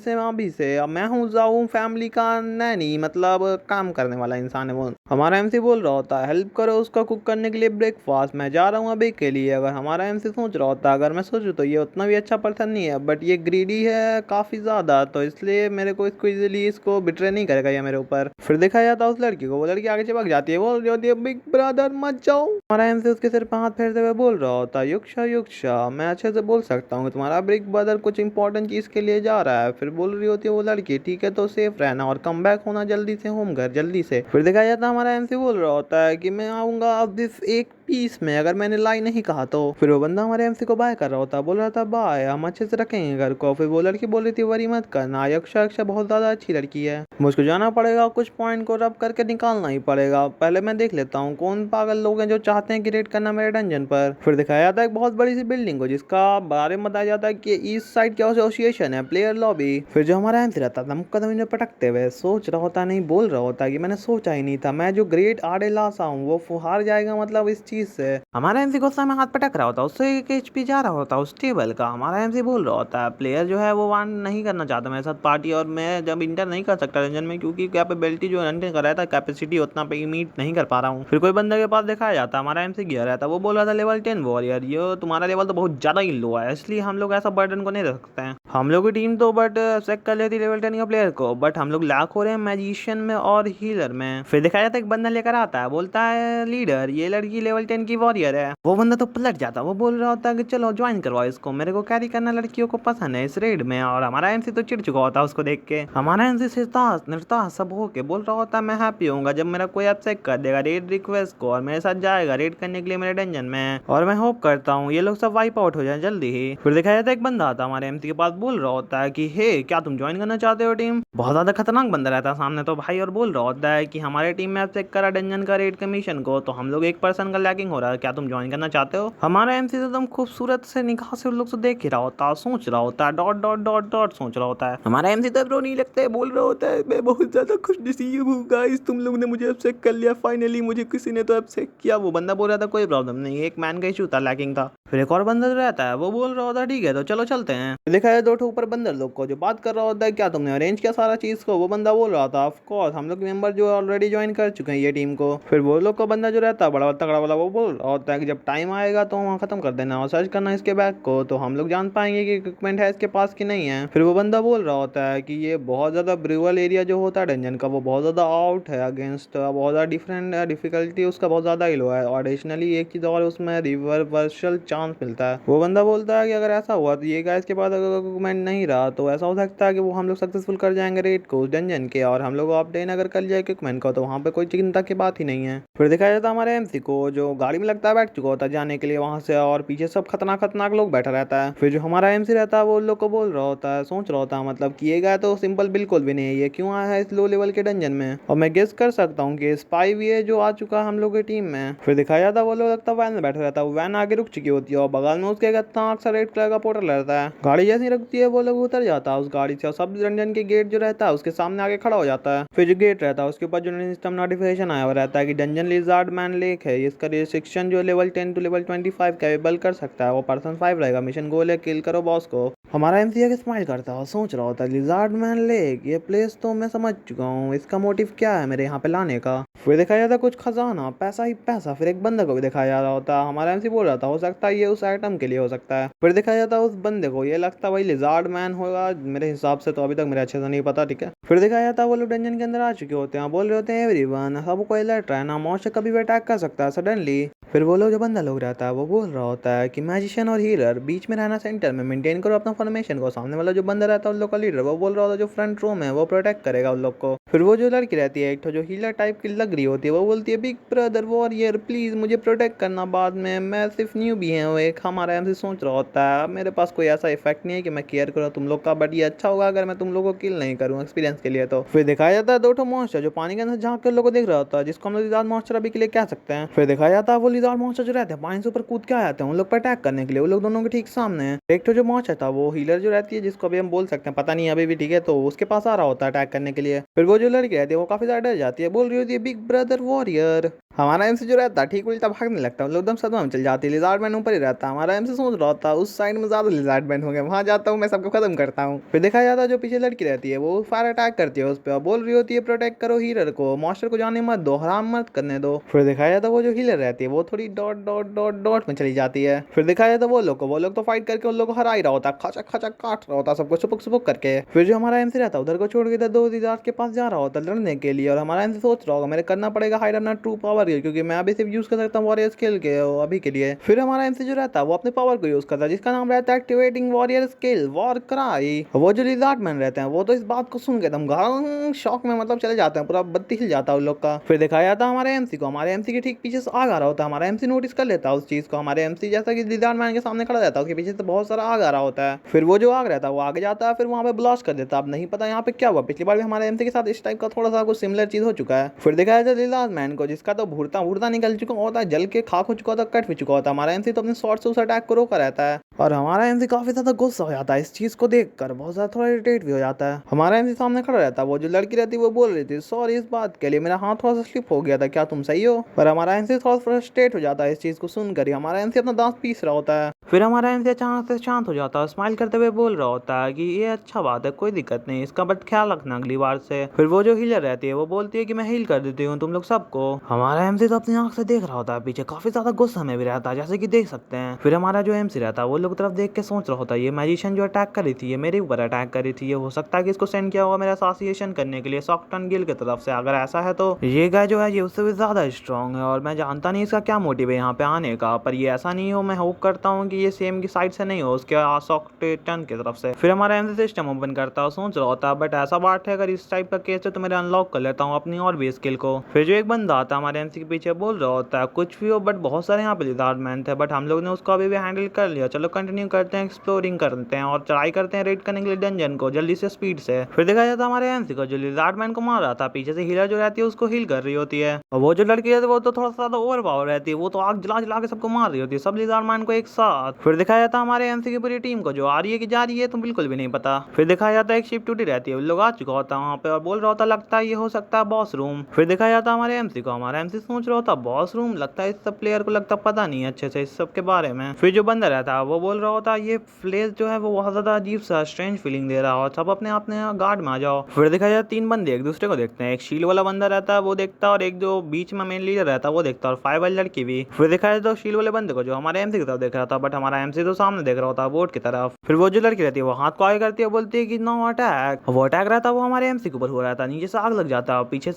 से अब मैं हूँ जाऊँ फैमिली का नैनी, मतलब काम करने वाला इंसान है वो। हमारा एमसी बोल रहा होता है हेल्प करो उसका कुक करने के लिए ब्रेकफास्ट, मैं जा रहा हूँ अभी के लिए। अगर हमारा एमसी सोच रहा होता अगर मैं सोचूं तो ये उतना भी अच्छा पर्सन नहीं है, बट ये ग्रीडी है काफी ज्यादा, तो इसलिए मेरे को इसको इजीली इसको बिट्रे नहीं करेगा ये मेरे ऊपर। फिर देखा जाता है उस लड़की को, वो लड़की आगे चिपक जाती है, बोल रही होती है बिग ब्रदर मत जाओ। हमारा एमसी उसके सिर पे हाथ फेरते हुए बोल रहा होता है युक्षा मैं अच्छे से बोल सकता हूँ, तुम्हारा बिग ब्रदर कुछ इंपॉर्टेंट चीज के लिए जा रहा है। फिर बोल रही होती है वो लड़की ठीक है तो सेफ रहना और कम बैक होना जल्दी से होम घर जल्दी से। फिर देखा जाता है हमारा एमसी बोल रहा होता है कि मैं आऊंगा अब दिस एक पीस में, अगर मैंने लाई नहीं कहा तो। फिर वो बंदा हमारे एमसी को बाय कर रहा होता, बोल रहा था बाय, हम अच्छे से रखेंगे घर को। फिर वो लड़की बोल रही थी वरी मत करना, यक्षा यक्षा बहुत ज्यादा अच्छी लड़की है, मुझको जाना पड़ेगा, कुछ पॉइंट को रब करके निकालना ही पड़ेगा। पहले मैं देख लेता हूँ कौन पागल लोग हैं जो चाहते हैं कि रेड करना मेरे डंजन पर। फिर दिखाया जाता है एक बहुत बड़ी सी बिल्डिंग को, जिसका बारे में बताया जाता है कि ईस्ट साइड क्या एसोसिएशन है, प्लेयर लॉबी। फिर जो हमारा एमसी रहता था कदम इन्हें पटकते हुए सोच रहा होता, नहीं बोल रहा होता कि मैंने सोचा ही नहीं था मैं जो ग्रेट आड़े लासा हूँ वो हार जाएगा, मतलब इस चीज से। हमारा एमसी गुस्सा में हाथ पटक रहा होता, उससे एक एचपी जा रहा होता उस टेबल का। हमारा एमसी बोल रहा होता है प्लेयर जो है वो वान नहीं करना चाहता मेरे साथ पार्टी, और मैं जब इंटर नहीं कर सकता रंजन में क्योंकि कैपेबिलिटी जो रंजन कर रहा था कैपेसिटी उतना पे मीट नहीं कर पा रहा हूँ। फिर कोई बंदा के पास दिखाया जाता, हमारा एमसी गया रहता, वो बोल रहा था लेवल 10 वॉरियर, ये तुम्हारा लेवल तो बहुत ज्यादा ही लो है, इसलिए हम लोग ऐसा बर्डन को नहीं रख सकते हैं। हम लोग की टीम तो बट चेक कर लेती लेवल 10 का प्लेयर को, बट हम लोग लैक हो रहे हैं मैजिशियन में और हीलर में। फिर दिखाया जाता है एक बंदा लेकर आता है, बोलता है लीडर ये लड़की लेवल 10 की वॉरियर है। वो बंदा तो पलट जाता, वो बोल रहा होता है कि चलो ज्वाइन करवाओ इसको, मेरे को कैरी करना लड़कियों को पसंद है इस रेड में। और हमारा एमसी तो चिढ़ चुका होता है उसको देख के। हमारा एमसी निर्तास सब होके बोल रहा होता है मैं हैप्पी होऊंगा जब मेरा कोई एक्सेप्ट कर देगा रेड रिक्वेस्ट को और मेरे साथ जाएगा रेड करने के लिए मेरे डंजन में, और मैं होप करता हूँ ये लोग सब वाइप आउट हो जाए जल्दी ही। फिर दिखाया जाता है एक बंदा आता हमारे एमसी के पास, बोल रहा होता है कि हे क्या तुम ज्वाइन करना चाहते हो टीम। बहुत ज्यादा खतरनाक बंदा रहता है सामने तो भाई, और बोल रहा होता है कि हमारे टीम में चेक करा डंजन का रेड कमीशन को, तो हम लोग एक पर्सन का लैकिंग हो रहा है, क्या तुम ज्वाइन करना चाहते हो। हमारा एमसी एकदम खूबसूरत से निगाह से उन लोग से देख ही रहा होता, सोच रहा होता है डॉट डॉट डॉट डॉट सोच रहा होता है। हमारा एमसी तो ब्रो नहीं लगता है, बोल रहा होता है मैं बहुत ज्यादा खुश नसीब हूँ गाइस, तुम लोग ने मुझे एक्सेप्ट कर लिया फाइनली, मुझे किसी ने तो एक्सेप्ट किया। वो बंदा बोल रहा था कोई प्रॉब्लम नहीं, एक मैन का इशू था लैकिंग था। फिर एक और बंदा जो रहता है वो बोल रहा होता है ठीक है तो चलो चलते हैं। देखा है दो ठो ऊपर बंदर लोग को जो बात कर रहा होता है क्या तुमने अरेंज किया सारा चीज को। वो बंदा बोल रहा था ऑफ कोर्स हम लोग मेंबर जो ऑलरेडी ज्वाइन कर चुके हैं ये टीम को। फिर वो लोग का बंदा जो रहता है बड़ा तगड़ा वाला वो बोल रहा होता है कि जब टाइम आएगा तो वहाँ खत्म कर देना और सर्च करना इसके बैग को, तो हम लोग जान पाएंगे कि इक्विपमेंट है इसके पास कि नहीं है। फिर वो बंदा बोल रहा होता है कि ये बहुत ज्यादा ब्रूअल एरिया जो होता है डंजन का वो बहुत ज्यादा आउट है अगेंस्ट, बहुत ज्यादा डिफरेंट डिफिकल्टी उसका बहुत ज्यादा ही लो है, और एडिशनली एक चीज और उसमें रिवर्सल चांस मिलता है। वो बंदा बोलता है कि अगर ऐसा हुआ तो ये गाइस के पास अगर इक्विपमेंट नहीं रहा तो ऐसा हो सकता है कि वो हम लोग सक्सेसफुल कर जाएंगे रेड को उस डंजन के, और हम लोग अपडेट अगर कर लिया इक्विपमेंट को तो वहाँ पे कोई चिंता की बात ही नहीं है। फिर दिखाया जाता है हमारे एमसी को जो गाड़ी में लगता है बैठ चुका होता है जाने के लिए वहाँ से, और पीछे सब खतरनाक लोग बैठा रहता है। फिर जो हमारा एमसी रहता है वो लोग को बोल रहा होता है सोच रहा होता है मतलब किए गए तो सिंपल बिल्कुल भी नहीं है, ये क्यों आया है इस लो लेवल के डंजन में, और मैं गेस कर सकता हूँ कि स्पाई भी है जो आ चुका है हम लोग की टीम में। फिर दिखाया जाता है वो लोग लगता है वैन में बैठा रहता है, वैन आगे रुक चुकी होती है और बगल में उसके अक्सर रेड कलर का पोर्टल रहता है। गाड़ी जैसी रुकती है वो लोग उतर जाता है उस गाड़ी से और सब डंजन के गेट जो रहता है उसके सामने आगे खड़ा हो जाता है। फिर जो गेट रहता है उसके ऊपर जो सिस्टम नोटिफिकेशन आया हुआ रहता है कि डंजन लिजार्ड मैन लेक है, इसका रिस्ट्रिक्शन जो लेवल 10 टू लेवल 25 कैपेबल कर सकता है, वो पर्सन 5 रहेगा, मिशन गोल है किल करो बॉस को। हमारा एमसी आगे स्माइल करता है और सोच रहा होता है लिजार्ड मैन लेक ये प्लेस तो मैं समझ चुका हूँ, इसका मोटिव क्या है मेरे यहाँ पे लाने का। फिर दिखाया जाता है कुछ खजाना पैसा ही पैसा। फिर एक बंदे को भी दिखाया जा रहा होता है, हमारा एमसी बोल रहा था हो सकता है ये उस आइटम के लिए हो सकता है। फिर दिखाया जाता है उस बंदे को, ये लगता है वही लिजार्ड मैन होगा मेरे हिसाब से, तो अभी तक मेरे अच्छे से नहीं पता ठीक है। फिर दिखाया जाता है वो लोग डंजन के अंदर आ चुके होते हैं, बोल रहे होते हैं एवरीवन सबको अलर्ट रहना, मौत कभी भी अटैक कर सकता है सडनली। फिर वो लोग जो बंदा लोग रहता है वो बोल रहा होता है कि मैजिशियन और हीलर बीच में रहना, सेंटर में मेंटेन करो अपना फॉर्मेशन को। सामने वाला जो बंदा रहता है उन लोग का लीडर वो बोल रहा होता है जो फ्रंट रूम है वो प्रोटेक्ट करेगा उन लोग को। फिर वो जो लड़की रहती है एक तो जो हीलर टाइप की लग रही होती है वो बोलती है बिग ब्रदर वॉरियर प्लीज मुझे प्रोटेक्ट करना बाद में, मैं सिर्फ न्यू भी हूँ एक। हमारा एमसी सोच रहा होता है मेरे पास कोई ऐसा इफेक्ट नहीं है कि मैं केयर करूँ तुम लोग का, बट ये अच्छा होगा अगर मैं तुम लोग को किल नहीं करूँ एक्सपीरियंस के लिए। तो फिर दिखाया जाता है दो ठो मॉन्स्टर जो पानी के अंदर झांक कर लोग को देख रहा होता है, जिसको हम लोग लिजार्ड मॉन्स्टर अभी के लिए कह सकते हैं। फिर दिखाया जाता है वो लिजार्ड मॉन्स्टर जो रहते हैं पानी से ऊपर कूद के आ जाते हैं उन लोग पर अटैक करने के लिए, वो लोग दोनों के ठीक सामने है। एक तो जो मॉन्स्टर था वो हीलर जो रहती है जिसको अभी हम बोल सकते हैं पता नहीं अभी भी ठीक है, तो उसके पास आ रहा होता है अटैक करने के लिए। फिर वो जो लड़की रहती है वो काफी ज्यादा डर जाती है, बोल रही होती है बिग ब्रदर वॉरियर। हमारा एमसी जो रहता है ठीक उल्टा भागने लगता है, एकदम सदमा में चल जाती है, लिजार्ड मैन ऊपर ही रहता है। हमारा एमसी सोच रहा होता है उस साइड में ज्यादा लिजार्ड मैन हो गए, वहां जाता हूँ मैं सबको खत्म करता हूँ। फिर दिखाया जाता है जो पीछे लड़की रहती है वो फायर अटैक करती है उस पर, बोल रही होती है प्रोटेक्ट करो हीलर को, मॉन्स्टर को जाने मत दो, हराम मत करने दो। फिर दिखाया जाता है वो जो हीलर रहती है वो थोड़ी डॉट डॉट डॉट डॉट में चली जाती है। फिर दिखाया जाता है वो लोग तो फाइट करके उन लोग को हरा ही रहा होता है, खचक खचक काट रहा होता है सबको सुपुक सुपुक करके। फिर जो हमारा एमसी रहता है उधर को छोड़ के दो लिजार्ड के पास जा रहा होता है लड़ने के लिए, और हमारा एमसी सोच रहा होगा मेरे करना पड़ेगा हाइड अपना ट्रू पावर वॉरियर, क्योंकि मैं अभी सिर्फ यूज कर सकता हूँ वॉरियर स्किल के अभी के लिए। फिर हमारा एमसी जो रहता है वो अपने पावर को यूज करता है जिसका नाम रहता है activating warrior skill war cry. वो जो लिजार्ड मैन रहते हैं वो तो इस बात को सुन के एकदम शॉक में मतलब चले जाते हैं, पूरा बत्ती हिल जाता है उन लोग का। फिर दिखाया जाता है हमारे एमसी को, हमारे एमसी के ठीक पीछे से आग आ रहा होता है। हमारा एमसी नोटिस कर लेता है उस चीज को। हमारे एमसी जैसा कि लिजार्ड मैन के सामने खड़ा रहता है, उसके पीछे से बहुत सारा आग आ रहा होता है। फिर वो जो आग रहता है वो आगे जाता है, फिर वहां पे ब्लास्ट कर देता है। अब नहीं पता यहाँ पे क्या हुआ, पिछली बार भी हमारे एमसी के साथ इस टाइप का थोड़ा सा कुछ सिमिलर चीज हो चुका है। फिर दिखाया जाता है लिजार्ड मैन को जिसका तो भुरता निकल चुका होता है, जल के खाक हो चुका होता है, कट भी चुका होता है। हमारा एमसी तो अपने शॉर्ट से उस अटैक को रोका रहता है और हमारा एमसी काफी ज्यादा गुस्सा हो जाता है इस चीज को देखकर, बहुत ज्यादा थोड़ा इरिटेट भी हो जाता है। हमारा एमसी सामने खड़ा रहता है, वो जो लड़की रहती है वो बोल रही थी सॉरी इस बात के लिए, मेरा हाथ थोड़ा सा स्लिप हो गया था, क्या तुम सही हो। पर हमारा एमसी थोड़ा फ्रस्ट्रेट हो जाता है इस चीज को सुनकर ही। हमारा एमसी अपना दांत पीस रहा होता है। फिर हमारा एमसी अचानक से शांत हो जाता है, स्माइल करते हुए बोल रहा होता है कि ये अच्छा बात है, कोई दिक्कत नहीं, इसका बट ख्याल रखना अगली बार से। फिर वो जो हीलर रहती है वो बोलती है कि मैं हील कर देती हूँ तुम लोग सबको। हमारा एमसी तो अपनी आंख से देख रहा होता है पीछे, काफी ज्यादा गुस्सा में भी रहता है जैसे कि देख सकते हैं। फिर हमारा जो एमसी रहता है वो लोग तरफ देख के सोच रहा होता है ये मैजिशियन जो अटैक कर रही थी ये मेरे ऊपर अटैक कर रही थी, ये हो सकता है कि इसको सेंड किया होगा मेरा एसोसिएशन करने के लिए सॉफ्टन गिल की तरफ से। अगर ऐसा है तो ये गाय जो है ये उससे भी ज्यादा स्ट्रॉन्ग है और मैं जानता नहीं इसका क्या मोटिव है यहाँ पे आने का, पर ये ऐसा नहीं हो। मैं होप करता हूँ कि ये सेम की साइड से नहीं हो, उसके सॉफ्टन की तरफ से। फिर हमारा एमसी सिस्टम ओपन करता है, सोच रहा होता है बट ऐसा बात है अगर इस टाइप का केस है तो मैं अनलॉक कर लेता हूँ अपनी और भी स्किल को। फिर जो एक बंदा आता है हमारे एमसी के पीछे बोल रहा होता है कुछ भी हो बट बहुत सारे यहाँ पे लिजार्ड मैन थे बट हम लोग ने उसको अभी भी हैंडल कर लिया, चलो कंटिन्यू करते हैं, एक्सप्लोरिंग करते हैं और ट्राई करते हैं रेड करने के लिए डंजन को जल्दी से स्पीड से। फिर देखा जाता है हमारे एमसी को जो लिजार्ड मैन को मार रहा था पीछे से हीलर जो रहती है उसको हील कर रही होती है और वो जो लड़की रहती है वो तो थोड़ा सा ओवर पावर रहती है, वो तो आग जला जला के सबको मार रही होती है, सब लिजार्ड मैन को एक साथ। फिर दिखाया जाता है हमारे एमसी की पूरी टीम को जो आ रही है कि जा रही है तो बिल्कुल भी नहीं पता। फिर दिखाया जाता है एक शिप टूटी रहती है, लोग आ चुका होता है वहाँ पे और बोल रहा होता लगता है ये हो सकता है बॉस रूम। फिर दिखाया जाता है हमारे एमसी को, हमारा एमसी सोच रहा होता बॉस रूम, लगता है इस सब प्लेयर को लगता पता नहीं है अच्छे से इस सब के बारे में। फिर जो बंदा रहता है वो बोल रहा होता है ये प्लेस जो है वो बहुत ज्यादा अजीब सा स्ट्रेंज फीलिंग दे रहा हो, सब अपने अपने गार्ड में आ जाओ। फिर दिखाया जाता है तीन बंदे एक दूसरे को देखते हैं, एक शील वाला बंदा रहता है वो देखता है और एक जो बीच में मेन लीडर रहता है वो देखता है और फाइव वाली लड़की भी। फिर दिखाया जाता है शील वाले बंदे को जो हमारे एमसी की तरफ देख रहा था बट हमारा एमसी तो सामने देख रहा होता है बोर्ड की तरफ। फिर वो जो लड़की रहती है वो हाथ को आगे करती है, बोलती है कि नो अटैक। वो अटैक रहता है वो हमारे एमसी के ऊपर हो रहा था, नीचे से आग लग जाता है, पीछे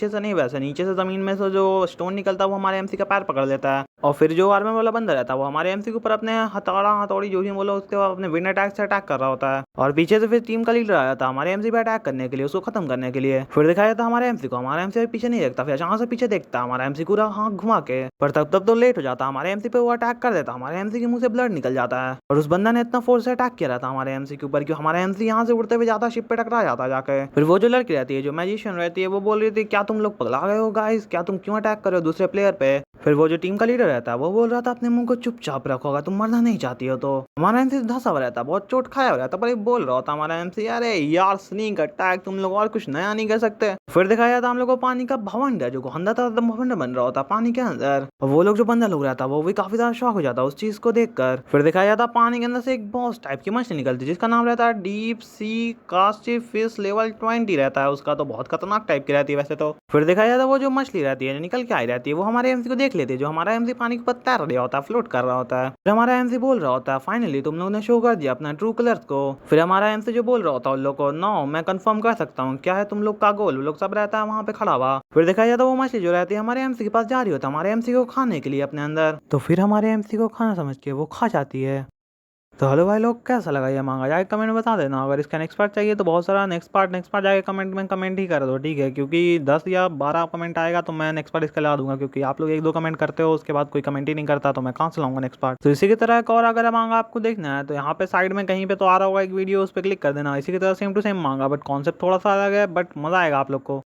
से नहीं वैसे नीचे से जमीन में से जो स्टोन निकलता है वो हमारे एमसी का पैर पकड़ लेता है। और फिर जो आर्मर वाला बंदा रहता है वो हमारे एमसी के ऊपर अपने हथौड़ी जो भी बोलो उसके बाद अपने विंड अटैक से अटैक कर रहा होता है और पीछे से फिर टीम का लीडर आया था हमारे एमसी पे अटैक करने के लिए, उसको खत्म करने के लिए। फिर दिखाया था हमारे एमसी को, हमारा एमसी पीछे नहीं देखता, फिर अचानक से पीछे देखता हमारा एमसी पूरा हाथ घुमा के, पर तब तो लेट हो जाता, हमारे एमसी पे वो अटैक कर देता, हमारे एमसी के मुंह से ब्लड निकल जाता है और उस बंदा ने इतना फोर्स से अटैक किया रहता हमारे एमसी के ऊपर कि हमारा एमसी यहाँ से उड़ते हुए जाता शिप पे टकरा जाता जाके। फिर वो जो लड़की रहती है जो मैजिशियन रहती है वो बोल रही थी क्या तुम लोग पगला गए हो गाइस, क्या तुम क्यों अटैक कर रहे हो दूसरे प्लेयर पे। फिर वो जो टीम का लीडर रहता है वो बोल रहा था अपने मुंह को चुपचाप रखोगा, तुम मरना नहीं चाहती हो तो। हमारा एमसी धंसा हुआ रहता, बहुत चोट खाया हुआ रहता, पर बोल रहा था हमारा एमसी अरे यार स्नीक अटैक, तुम लोग और कुछ नया नहीं कर सकते। फिर दिखाया था हम लोग को पानी का भवन जो अंदर था भवन बन रहा होता पानी के अंदर, वो लोग जो बंदा लोग रहता वो भी काफी ज्यादा शॉक हो जाता उस चीज को देखकर। फिर दिखाया जाता पानी के अंदर से एक बॉस टाइप की मछली निकलती जिसका नाम रहता है deep sea caustic fish level 20 रहता है उसका, तो बहुत खतरनाक टाइप की रहती है वैसे तो। फिर दिखाया जाता वो जो मछली रहती है निकल के आई रहती है वो हमारे एमसी को देख लेती है, जो हमारा एमसी पानी के ऊपर तैर रहा होता है, फ्लोट कर रहा होता है। फिर हमारा एमसी बोल रहा होता है फाइनली तुम लोगों ने शो कर दिया अपना ट्रू कलर्स को। फिर हमारा एमसी जो बोल रहा होता है उन लोग को नो मैं कंफर्म कर सकता हूँ क्या है तुम लोग का गोल, लोग सब रहता है वहाँ पे खड़ा हुआ। फिर दिखाया जाता वो मछली जो रहती है हमारे एमसी के पास जा रही होता है हमारे एमसी को खाने के लिए अपने अंदर, तो फिर हमारे एमसी को खाना समझ के वो खा जाती है। तो हेलो भाई लोग, कैसा लगा ये मांगा जाके कमेंट में बता देना। अगर इसका नेक्स्ट पार्ट चाहिए तो बहुत सारा नेक्स्ट पार्ट जाके कमेंट में कमेंट ही कर दो, ठीक है, क्योंकि 10 या 12 कमेंट आएगा तो मैं नेक्स्ट पार्ट इसका ला दूंगा, क्योंकि आप लोग 1-2 कमेंट करते हो उसके बाद कोई कमेंट ही नहीं करता तो मैं कहाँ से लाऊंगा नेक्स्ट पार्ट। तो इसी की तरह एक और अगर मांगा आपको देखना है तो यहाँ पे साइड में कहीं पे तो आ रहा होगा एक वीडियो, उस पर क्लिक कर देना। इसी की तरह सेम टू सेम मांगा बट कॉन्सेप्ट थोड़ा सा अलग है, बट मजा आएगा आप लोग को।